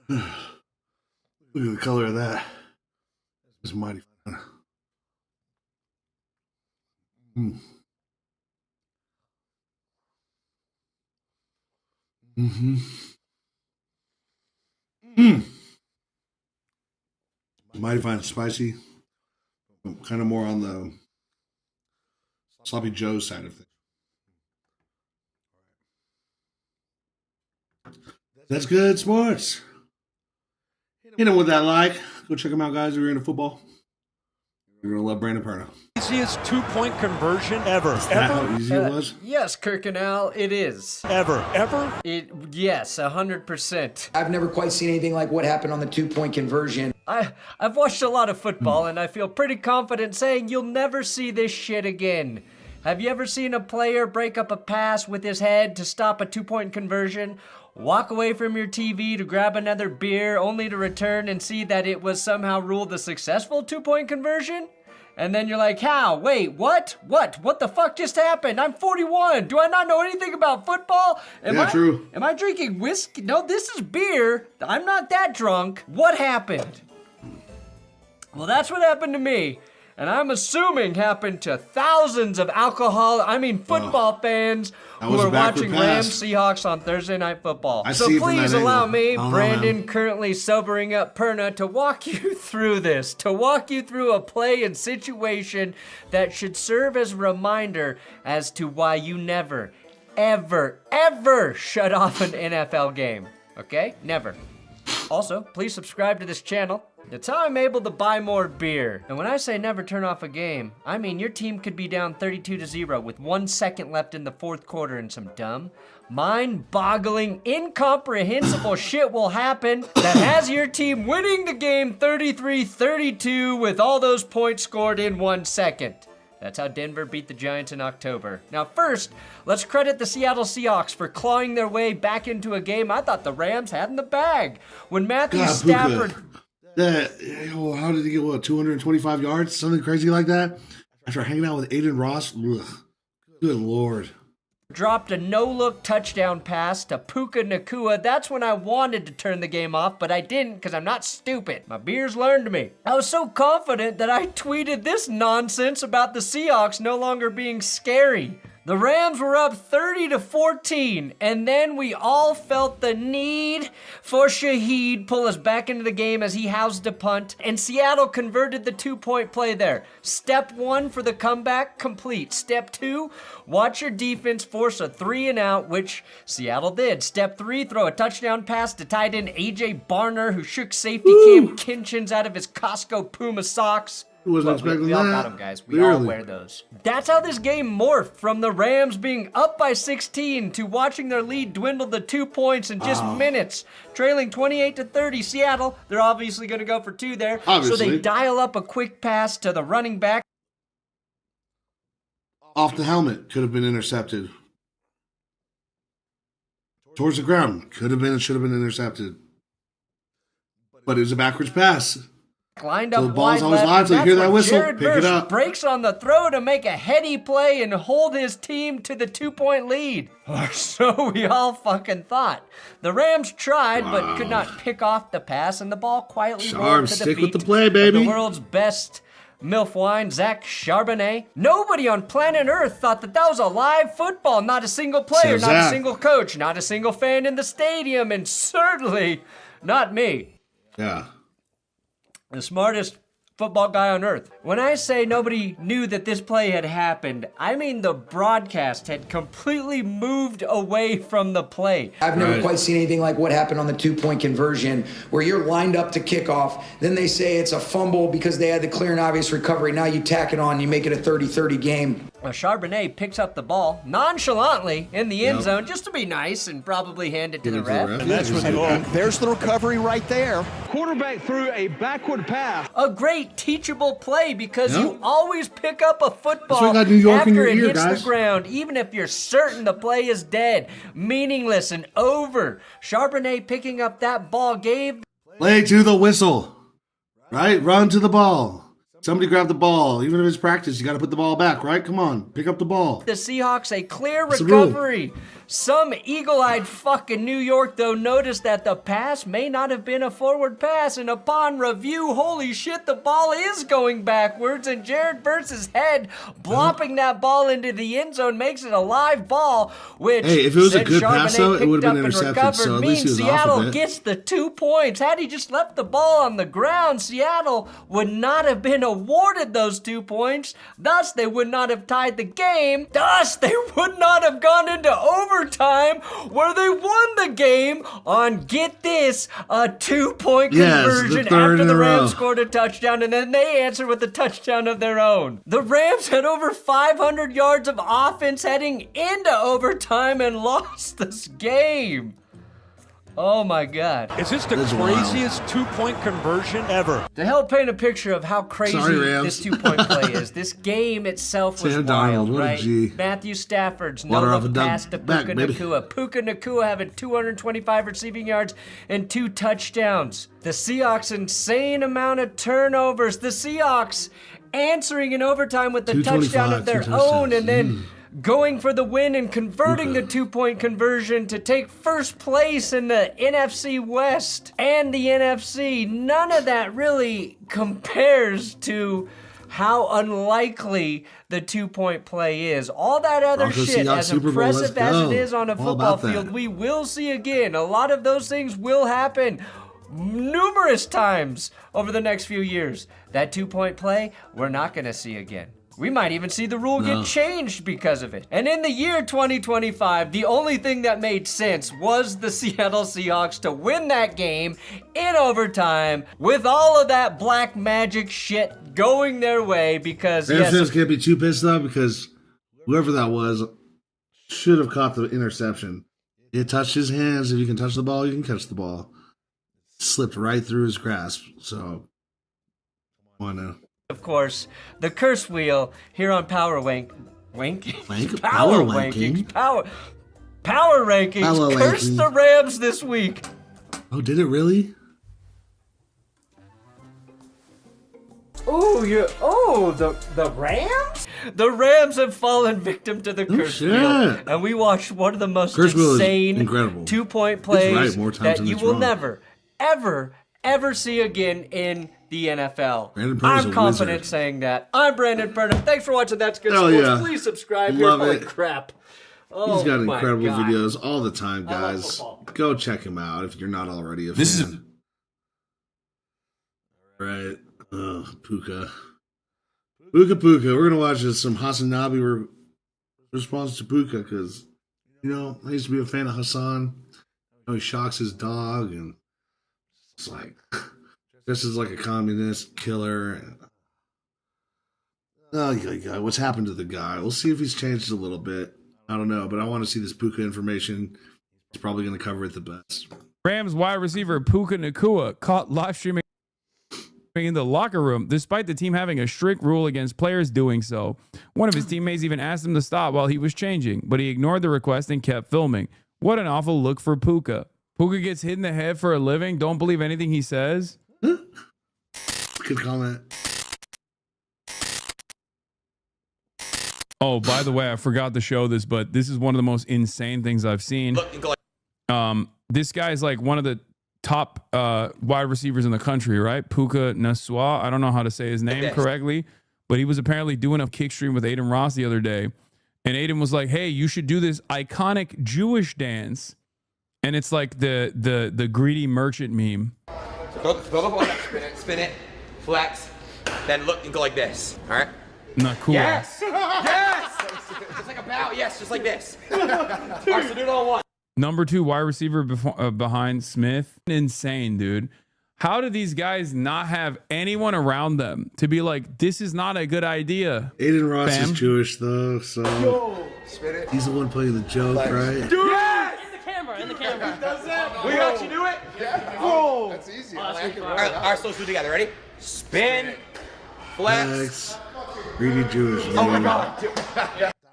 Look at the color of that. It's mighty fun. Mighty fine, spicy. Kind of more on the sloppy Joe side of things. That's good sports. Hit him with that like. Go check him out, guys. If you're into football, you're gonna love Brandon Perna. Easiest 2-point conversion ever. Is that how easy it was? Yes, Kirkcanal, it is. Ever. Yes, 100%. I've never quite seen anything like what happened on the 2-point conversion. I've watched a lot of football, and I feel pretty confident saying you'll never see this shit again. Have you ever seen a player break up a pass with his head to stop a 2-point conversion? Walk away from your TV to grab another beer only to return and see that it was somehow ruled a successful 2-point conversion? And then you're like, how? Wait, what? What the fuck just happened? I'm 41. Do I not know anything about football? True. Am I drinking whiskey? No, this is beer. I'm not that drunk. What happened? Well, that's what happened to me. And I'm assuming happened to thousands of football fans who are watching Rams Seahawks on Thursday Night Football. So please allow me, Brandon, currently sobering up Perna, to walk you through this, to walk you through a play and situation that should serve as a reminder as to why you never, ever, ever shut off an NFL game. Okay? Never. Also, please subscribe to this channel. It's how I'm able to buy more beer. And when I say never turn off a game, I mean your team could be down 32-0 with 1 second left in the fourth quarter and some dumb, mind-boggling, incomprehensible shit will happen that has your team winning the game 33-32 with all those points scored in 1 second. That's how Denver beat the Giants in October. Now first, let's credit the Seattle Seahawks for clawing their way back into a game I thought the Rams had in the bag. When Matthew Stafford... how did he get, 225 yards? Something crazy like that? After hanging out with Aiden Ross? Ugh. Good Lord. Dropped a no-look touchdown pass to Puka Nacua. That's when I wanted to turn the game off, but I didn't because I'm not stupid. My beers learned me. I was so confident that I tweeted this nonsense about the Seahawks no longer being scary. The Rams were up 30-14, and then we all felt the need for Shaheed pull us back into the game as he housed a punt, and Seattle converted the 2-point play there. Step 1 for the comeback, complete. Step 2, watch your defense force a 3-and-out, which Seattle did. Step 3, throw a touchdown pass to tight end A.J. Barner, who shook safety Cam Kinchins out of his Costco Puma socks. Wasn't expecting we that. all got them, guys. We all wear those. That's how this game morphed from the Rams being up by 16 to watching their lead dwindle to 2 points in just minutes. Trailing 28-30 Seattle. They're obviously going to go for 2 there. Obviously. So they dial up a quick pass to the running back. Off the helmet. Could have been intercepted. Towards the ground. Should have been intercepted. But it was a backwards pass. Lined So up the ball's wide always left, live and till you that's hear that when whistle. Jared Pick it Verse up. breaks on the throw to make a heady play and hold his team to the 2-point lead. Or so we all fucking thought. The Rams tried, but could not pick off the pass, and the ball quietly rolled to the stick feet with the play, of baby. the world's best MILF wine, Zach Charbonnet. Nobody on planet Earth thought that was a live football. Not a single player, not a single coach, not a single fan in the stadium, and certainly not me. Yeah. The smartest football guy on earth. When I say nobody knew that this play had happened, I mean the broadcast had completely moved away from the play. I've never quite seen anything like what happened on the 2-point conversion, where you're lined up to kickoff, then they say it's a fumble because they had the clear and obvious recovery. Now you tack it on, you make it a 30-30 game. Charbonnet picks up the ball nonchalantly in the end zone just to be nice and probably hand it to the ref. And that's when there's the recovery right there. Quarterback threw a backward pass. A great teachable play because you always pick up a football why I got New York in after your it ear, hits guys. the ground, even if you're certain the play is dead, meaningless, and over. Charbonnet picking up that ball gave Play to the whistle. Right? Run to the ball. Somebody grab the ball. Even if it's practice, you got to put the ball back, right? Come on. Pick up the ball. the Seahawks a clear That's the rule. recovery. Some eagle-eyed fuck in New York, though, noticed that the pass may not have been a forward pass, and upon review, holy shit, the ball is going backwards, and Jared Verse's head blopping that ball into the end zone makes it a live ball, which hey, if it was a good Charbonnet pass, though, it would have been picked up and intercepted, so recovered, at least he means was off Seattle of it. gets the 2 points. Had he just left the ball on the ground, Seattle would not have been awarded those 2 points. Thus, they would not have tied the game. Thus, they would not have gone into overtime where they won the game on, get this, a 2-point conversion after the Rams scored a touchdown, and then they answered with a touchdown of their own. The Rams had over 500 yards of offense heading into overtime and lost this game. Oh my God. Is this the craziest 2-point conversion ever? To help paint a picture of how crazy this 2-point play is, this game itself was wild, right? Matthew Stafford's no pass to Puka Nacua. Puka Nacua having 225 receiving yards and 2 touchdowns. The Seahawks' insane amount of turnovers. The Seahawks answering in overtime with the touchdown of their own, and then going for the win and converting the 2-point conversion to take first place in the NFC West and the NFC. None of that really compares to how unlikely the 2-point play is. All that other shit, as impressive as it is on a football field, we will see again. A lot of those things will happen numerous times over the next few years. That 2-point play, we're not going to see again. We might even see the rule get changed because of it. And in the year 2025, the only thing that made sense was the Seattle Seahawks to win that game in overtime with all of that black magic shit going their way, because Rams fans can't be too pissed though, because whoever that was should have caught the interception. It touched his hands. If you can touch the ball, you can catch the ball. Slipped right through his grasp. So, come on now. Of course, the curse wheel here on Power Rankings. Power Rankings cursed the Rams this week. Oh, did it really? The Rams? The Rams have fallen victim to the curse wheel, and we watched one of the most insane 2-point plays that you will never, ever see again in the NFL. I'm confident saying that. I'm Brandon Burnham. Thanks for watching That's Good Sports. Yeah. Please subscribe. Holy crap. He's got incredible videos all the time, guys. Go check him out if you're not already a fan. Right. Puka. We're going to watch some Hasanabi response to Puka because, you know, I used to be a fan of Hassan. You know, he shocks his dog and it's like... This is like a communist killer. Oh, what's happened to the guy? We'll see if he's changed a little bit. I don't know, but I want to see this Puka information. He's probably going to cover it the best. Rams wide receiver Puka Nacua caught live streaming in the locker room, despite the team having a strict rule against players doing so. One of his teammates even asked him to stop while he was changing, but he ignored the request and kept filming. What an awful look for Puka. Puka gets hit in the head for a living. Don't believe anything he says. Good comment. Oh, by the way, I forgot to show this, but this is one of the most insane things I've seen. This guy is like one of the top wide receivers in the country, right? Puka Nacua. I don't know how to say his name correctly, but he was apparently doing a kick stream with Aiden Ross the other day. And Aiden was like, hey, you should do this iconic Jewish dance. And it's like the greedy merchant meme. So go spin it, flex, then look and go like this. All right? Not cool. Yes! Yes! Just like a bow. Yes, just like this. All right, so do it all one. Number 2 wide receiver behind Smith. Insane, dude. How do these guys not have anyone around them to be like, this is not a good idea? Aiden Ross is Jewish, though, so he's the one playing the joke, right? Dude! Yes! In the camera. Does that? We got you do it? Yeah. Whoa! That's easy. All right, so let's do it together. Ready? Spin, flex. Greedy Jewish. Man. Oh my God.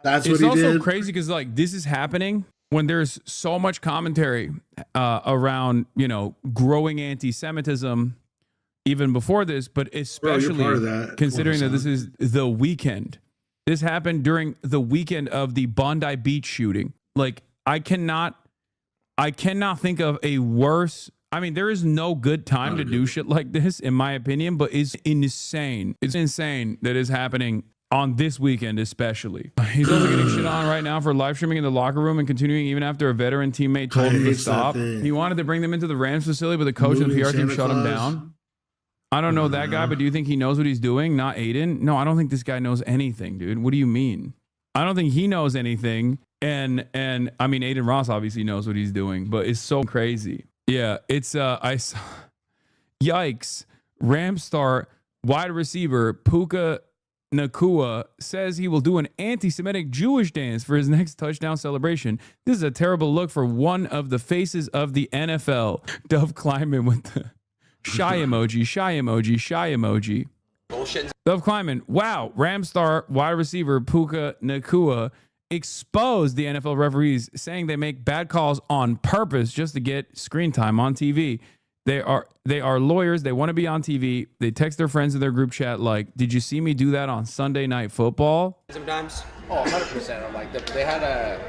That's what it's he also did. crazy because like this is happening when there's so much commentary around, you know, growing anti-Semitism even before this, but especially considering that this is the weekend. This happened during the weekend of the Bondi Beach shooting. Like, I cannot think of a worse. I mean, there is no good time to do shit like this, in my opinion, but it's insane. It's insane that is happening on this weekend, especially. He's also getting shit on right now for live streaming in the locker room and continuing even after a veteran teammate told him to stop. He wanted to bring them into the Rams facility, but the coach and the PR team shut him down. I don't know that guy, but do you think he knows what he's doing? Not Aiden? No, I don't think this guy knows anything, dude. What do you mean? I don't think he knows anything. And I mean, Aiden Ross obviously knows what he's doing, but it's so crazy. Yeah, it's yikes. Ram star wide receiver Puka Nakua says he will do an anti-Semitic Jewish dance for his next touchdown celebration. This is a terrible look for one of the faces of the NFL. Dove Kleiman with the shy emoji, shy emoji, shy emoji. Bullshit. Dove Kleiman, wow. Ram star wide receiver Puka Nakua exposed the NFL referees, saying they make bad calls on purpose just to get screen time on TV. They are lawyers. They want to be on TV. They text their friends in their group chat like, "Did you see me do that on Sunday Night Football?" Sometimes. Oh, 100%. I'm like, they had a.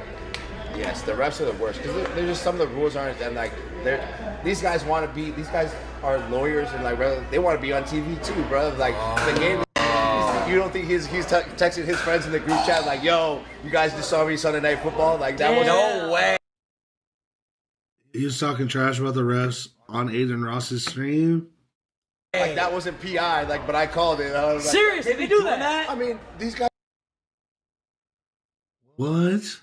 Yes, the refs are the worst because there's just some of the rules aren't, and like these guys want to be. These guys are lawyers and like they want to be on TV too, bro. Like the game. You don't think he's texting his friends in the group chat like, "Yo, you guys just saw me Sunday Night Football"? Like that was no way. He was talking trash about the refs on Aiden Ross's stream. Like that wasn't PI. Like, but I called it. I was like, seriously, they do that? I mean, these guys. What?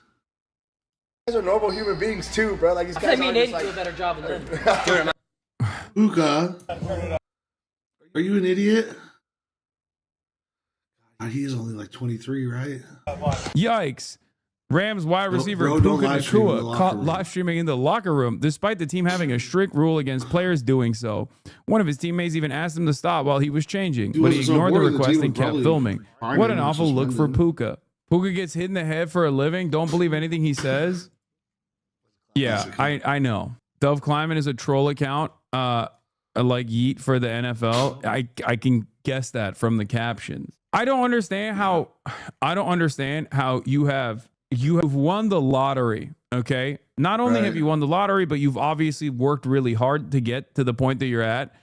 Guys are normal human beings too, bro. Like these guys. I mean, they do a better job than them. Puka, are you an idiot? He is only like 23, right? Yikes. Rams wide receiver Puka Nakua caught live streaming in the locker room, despite the team having a strict rule against players doing so. One of his teammates even asked him to stop while he was changing, but he ignored the request and kept filming. What an awful look for Puka. Puka gets hit in the head for a living. Don't believe anything he says. Yeah, I know. Dove Kleiman is a troll account, like Yeet for the NFL. I can guess that from the captions. I don't understand how you've won the lottery, okay? Not only have you won the lottery, but you've obviously worked really hard to get to the point that you're at,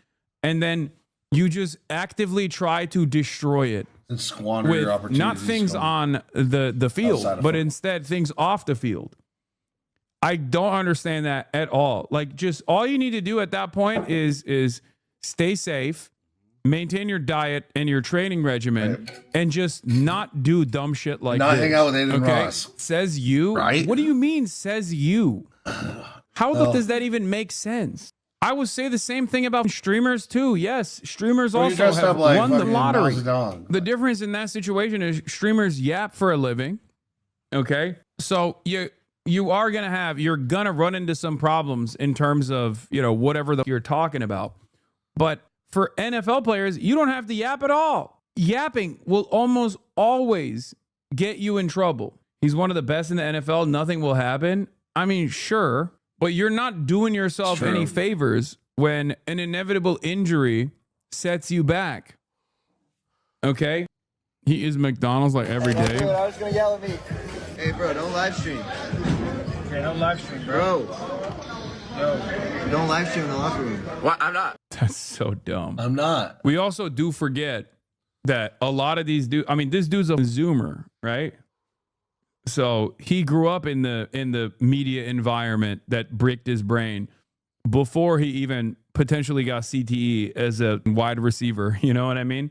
and then you just actively try to destroy it and squander your opportunities. Not things on the field, but instead things off the field. I don't understand that at all. Like, just all you need to do at that point is stay safe, maintain your diet and your training regimen, and just not do dumb shit like this. Not hang out with Aiden Ross. Says you? Right? What do you mean, says you? How does that even make sense? I would say the same thing about streamers too. Yes, streamers also have won the lottery. The difference in that situation is streamers yap for a living. Okay? So you're gonna run into some problems in terms of, whatever you're talking about. But for NFL players, you don't have to yap at all. Yapping will almost always get you in trouble. He's one of the best in the NFL. Nothing will happen. I mean, sure, but you're not doing yourself any favors when an inevitable injury sets you back. Okay? He is McDonald's like every day. Dude, I was gonna yell at me. Hey, bro, don't live stream. Okay, don't live stream, bro. Don't live stream in the locker room. What? I'm not. That's so dumb. I'm not. We also do forget that a lot of these dudes, I mean, this dude's a Zoomer, right? So he grew up in the media environment that bricked his brain before he even potentially got CTE as a wide receiver. You know what I mean?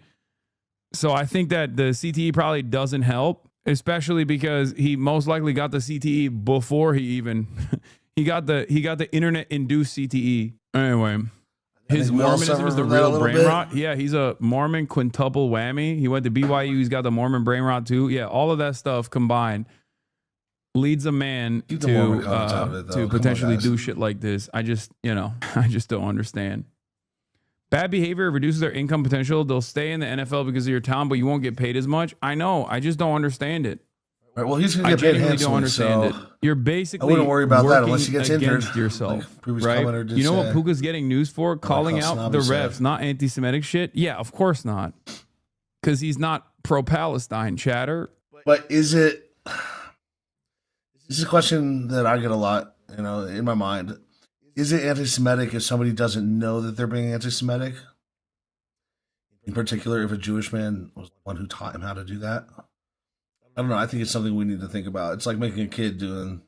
So I think that the CTE probably doesn't help, especially because he most likely got the CTE before he even he got the internet induced CTE. Anyway, his Mormonism is the real brain rot. Yeah, he's a Mormon quintuple whammy. He went to BYU. He's got the Mormon brain rot too. Yeah, all of that stuff combined leads a man to potentially do shit like this. I just don't understand. Bad behavior reduces their income potential. They'll stay in the NFL because of your talent, but you won't get paid as much. I know. I just don't understand it. Right, well, he's going to get paid handsomely, don't understand it. You're basically I wouldn't worry about that unless he gets injured. Yourself, right? You know what Puka's getting news for? Calling out the refs, not anti-Semitic shit. Yeah, of course not. Because he's not pro-Palestine, chatter. But is it This is a question that I get a lot, in my mind. Is it anti-Semitic if somebody doesn't know that they're being anti-Semitic? In particular, if a Jewish man was the one who taught him how to do that? I don't know. I think it's something we need to think about. It's like making a kid doing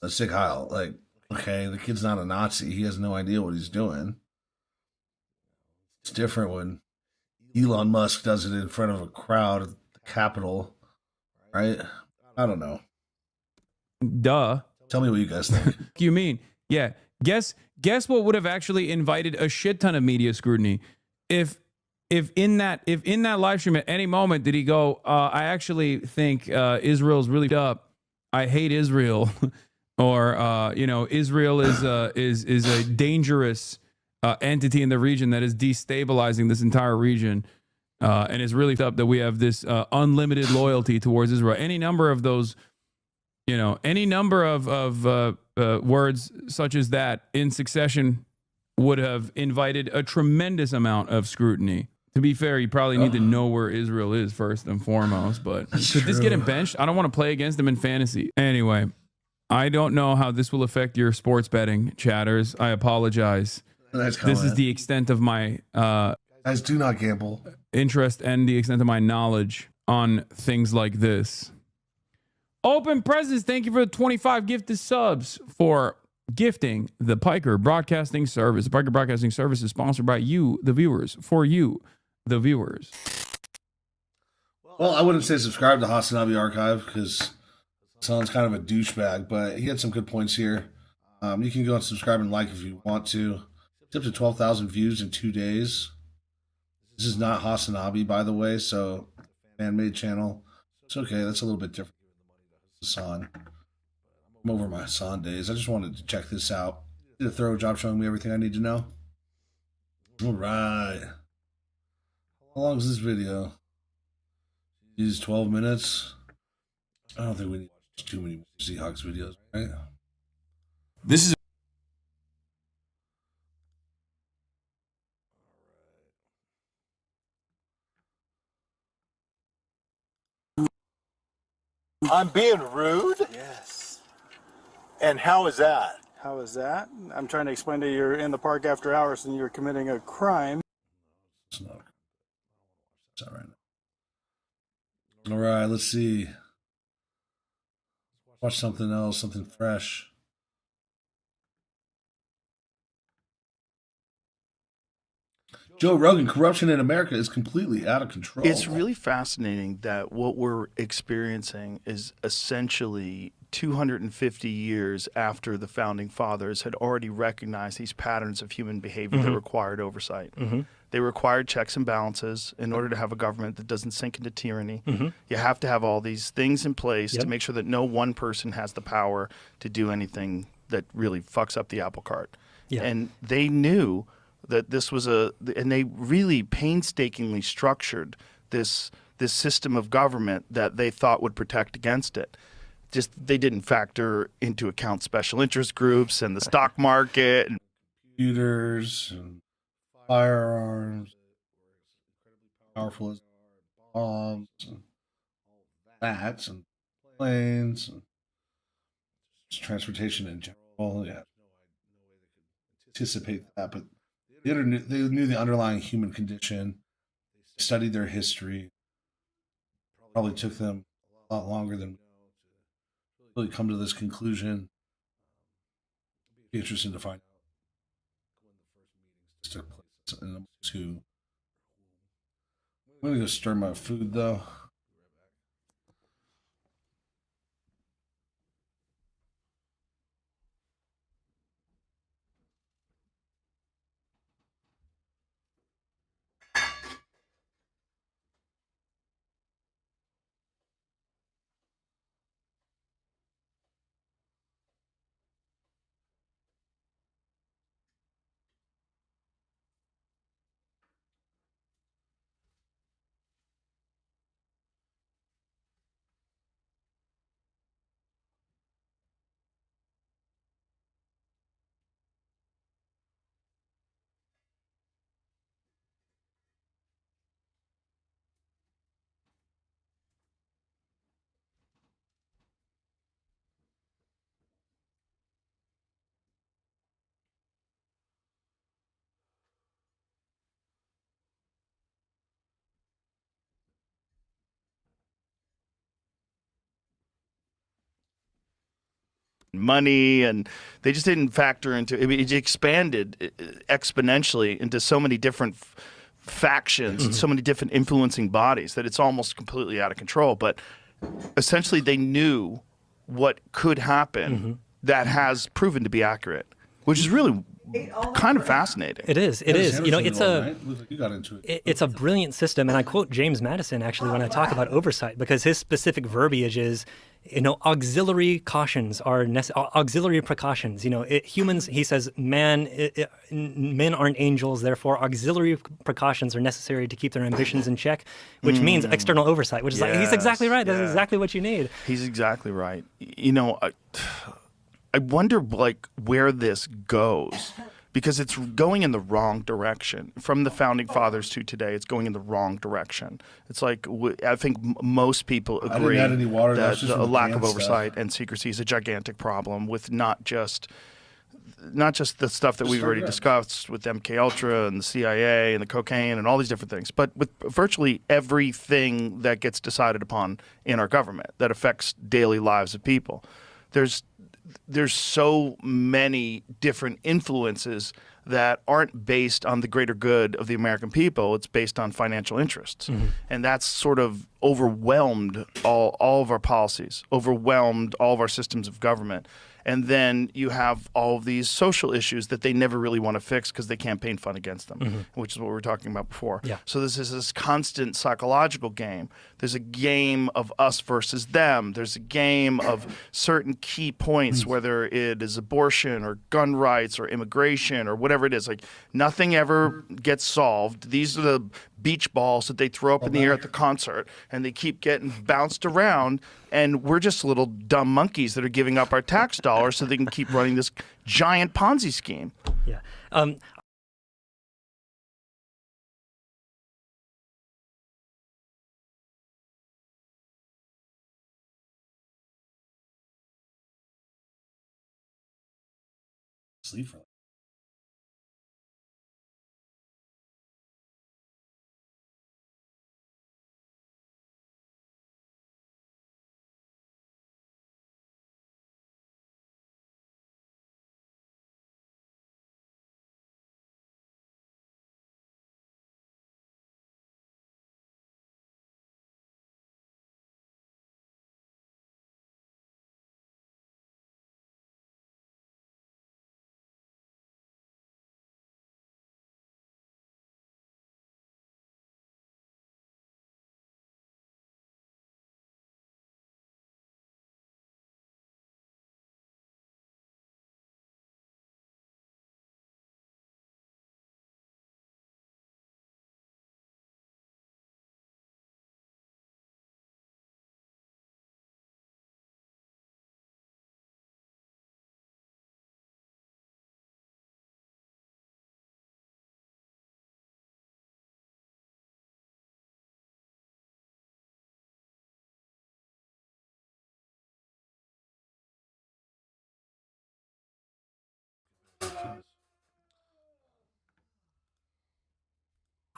a sick Heil. Like, okay, the kid's not a Nazi. He has no idea what he's doing. It's different when Elon Musk does it in front of a crowd at the Capitol, right? I don't know. Duh. Tell me what you guys think. You mean? Yeah. Guess what would have actually invited a shit ton of media scrutiny if in that live stream at any moment did he go, I actually think Israel's really up. I hate Israel, or Israel is a dangerous entity in the region that is destabilizing this entire region, and it's really up that we have this unlimited loyalty towards Israel. Any number of those, any number of words such as that in succession would have invited a tremendous amount of scrutiny. To be fair, you probably need to know where Israel is first and foremost, but could this get him benched? I don't want to play against him in fantasy. Anyway, I don't know how this will affect your sports betting, chatters. I apologize. This is the extent of my guys, do not gamble. Interest and the extent of my knowledge on things like this. Open Presents, thank you for the 25 gifted subs for gifting the Piker Broadcasting Service. The Piker Broadcasting Service is sponsored by you, the viewers, for you, the viewers. Well, I wouldn't say subscribe to Hasanabi Archive because sounds kind of a douchebag, but he had some good points here. You can go and subscribe and like if you want to. It's up to 12,000 views in 2 days. This is not Hasanabi, by the way, so fan-made channel. It's okay. That's a little bit different. Hassan. I'm over my Hassan days. I just wanted to check this out. Did a thorough job showing me everything I need to know. All right. How long is this video? These 12 minutes. I don't think we need too many Seahawks videos, right? This is I'm being rude? Yes. And how is that? How is that? I'm trying to explain to you, you're in the park after hours and you're committing a crime. It's not. It's all right. All right, let's see. Watch something else, something fresh. Joe Rogan, corruption in America is completely out of control. It's really fascinating that what we're experiencing is essentially 250 years after the founding fathers had already recognized these patterns of human behavior that required oversight. They required checks and balances in order to have a government that doesn't sink into tyranny. You have to have all these things in place to make sure that no one person has the power to do anything that really fucks up the apple cart. And they knew that this was and they really painstakingly structured this system of government that they thought would protect against it. Just they didn't factor into account special interest groups and the stock market and computers and firearms, powerful as bombs and bats and planes and just transportation in general. Yeah, anticipate that, but they knew the underlying human condition. They studied their history. Probably took them a lot longer than to really come to this conclusion. It'd be interesting to find out when the first meetings took place in the two. I'm gonna go stir my food though. money, and they just didn't factor into it. It expanded exponentially into so many different factions and so many different influencing bodies that it's almost completely out of control. But essentially, they knew what could happen that has proven to be accurate, which is really kind of fascinating. It is. It is. You know, it's you got into it. it's a brilliant system, and I quote James Madison actually when I talk about oversight, because his specific verbiage is, you know, auxiliary cautions are auxiliary precautions. You know, humans. He says, men aren't angels, therefore auxiliary precautions are necessary to keep their ambitions in check, which means external oversight. Which is like he's exactly right. That's exactly what you need. He's exactly right. You know, I wonder like where this goes, because it's going in the wrong direction. From the founding fathers to today, it's going in the wrong direction. It's like I think most people agree add any water, that just a from lack canned of oversight stuff. and secrecy is a gigantic problem with not just the stuff that we've already discussed with MK Ultra and the CIA and the cocaine and all these different things, but with virtually everything that gets decided upon in our government that affects daily lives of people. There's so many different influences that aren't based on the greater good of the American people. It's based on financial interests. And that's sort of overwhelmed all of our policies, overwhelmed all of our systems of government. And then you have all of these social issues that they never really want to fix because they campaign fund against them, which is what we were talking about before. Yeah. So this is this constant psychological game. There's a game of us versus them. There's a game of certain key points, whether it is abortion or gun rights or immigration or whatever it is. Like nothing ever gets solved. These are the beach balls that they throw up in the air at the concert, and they keep getting bounced around, and we're just little dumb monkeys that are giving up our tax dollars so they can keep running this giant Ponzi scheme. Yeah. Sleep for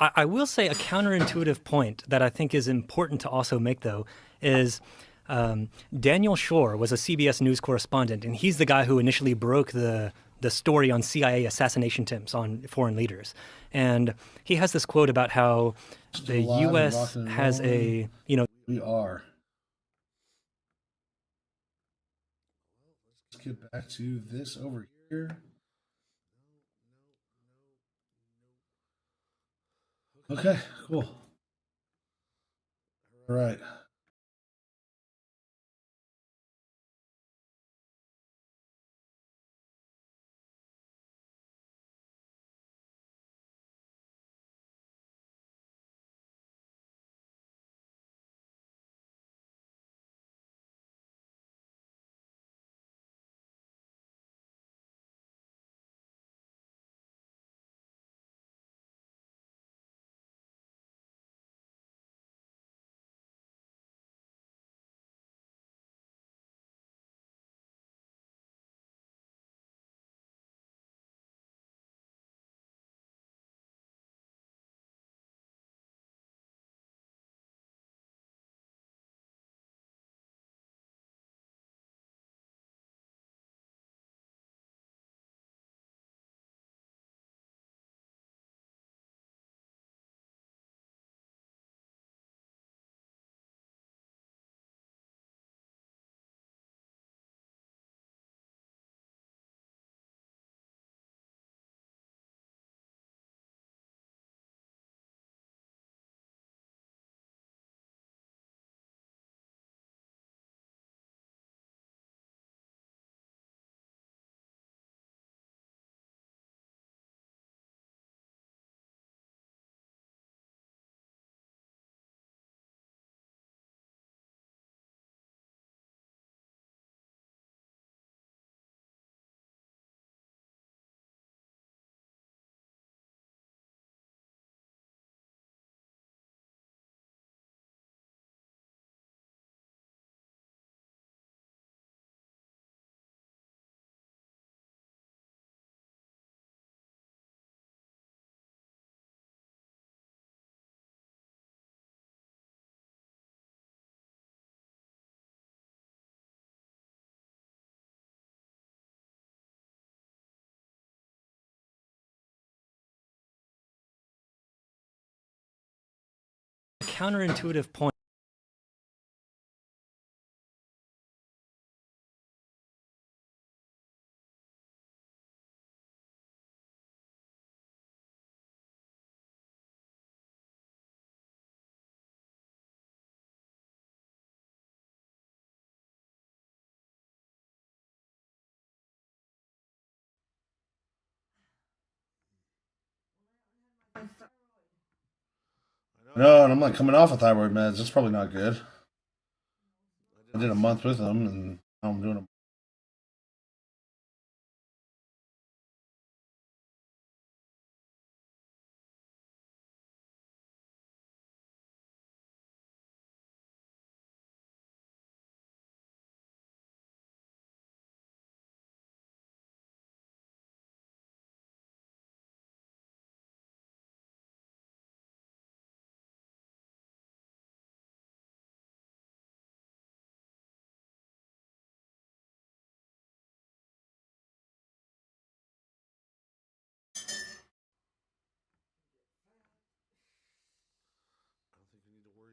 I will say a counterintuitive point that I think is important to also make, though, is Daniel Shore was a CBS News correspondent, and he's the guy who initially broke the story on CIA assassination attempts on foreign leaders. And he has this quote about how the U.S. has a, you know... We are. Let's get back to this over here. Okay, cool. All right. counterintuitive point. No, and I'm like coming off of thyroid meds. That's probably not good. I did a month with them, and now I'm doing a.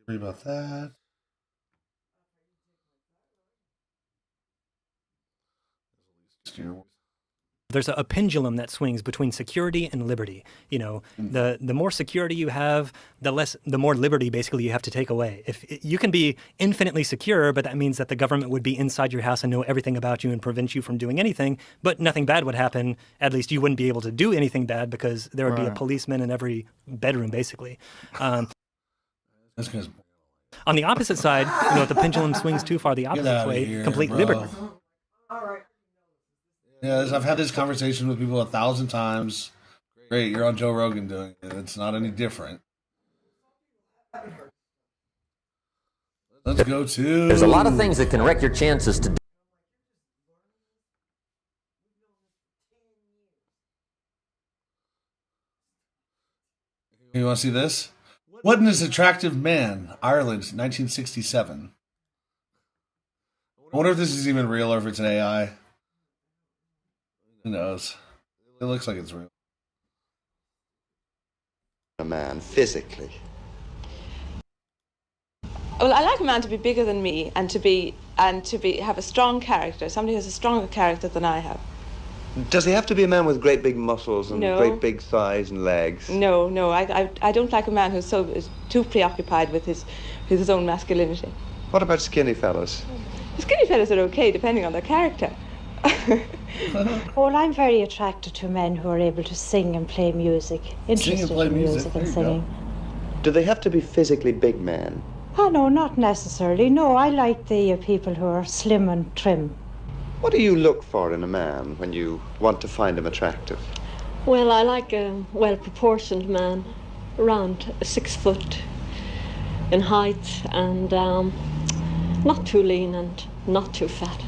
Worry about that. There's a pendulum that swings between security and liberty. You know, the more security you have, the more liberty basically you have to take away. If you can be infinitely secure, but that means that the government would be inside your house and know everything about you and prevent you from doing anything, but nothing bad would happen. At least you wouldn't be able to do anything bad because there would be a policeman in every bedroom, basically. That's because. On the opposite side, you know, if the pendulum swings too far the opposite way, here, complete bro. liberty. Yeah, I've had this conversation with people 1,000 times. Great, you're on Joe Rogan doing it. It's not any different. Let's go to. There's a lot of things that can wreck your chances to. You want to see this? What is an attractive man? Ireland, 1967. I wonder if this is even real or if it's an AI. Who knows? It looks like it's real. A man physically. Well, I like a man to be bigger than me and to have a strong character. Somebody who has a stronger character than I have. Does he have to be a man with great big muscles and No. great big thighs and legs? No, I don't like a man who's too preoccupied with his own masculinity. What about skinny fellas? Skinny fellas are okay, depending on their character. Well, I'm very attracted to men who are able to sing and play music, interested in music and singing. Do they have to be physically big men? Oh, no, not necessarily. No, I like the people who are slim and trim. What do you look for in a man when you want to find him attractive? Well, I like a well-proportioned man, around 6 foot in height and not too lean and not too fat.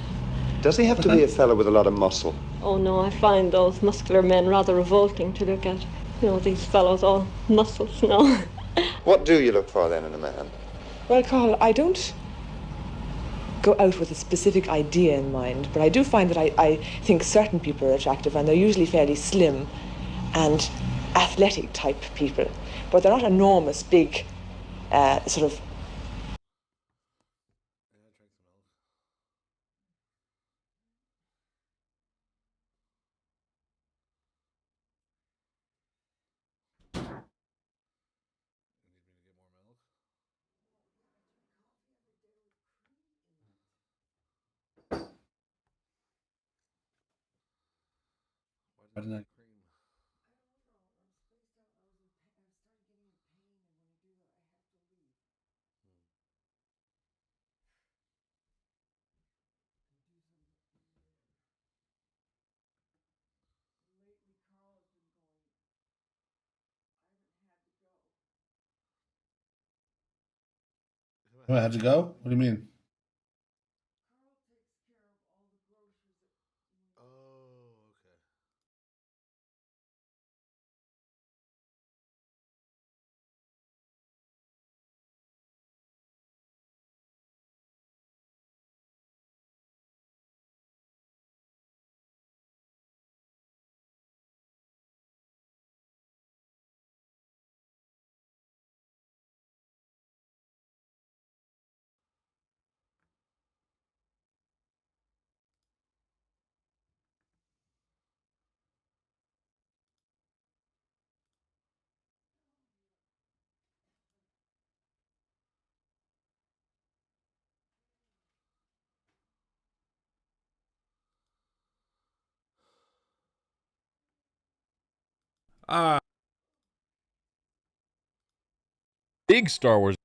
Does he have to be a fella with a lot of muscle? Oh no, I find those muscular men rather revolting to look at. You know, these fellows all muscles now. What do you look for then in a man? Well, Carl, I don't go out with a specific idea in mind, but I do find that I think certain people are attractive, and they're usually fairly slim and athletic type people, but they're not enormous, big, sort of. Why didn't I? I had to go? What do you mean? Big Star Wars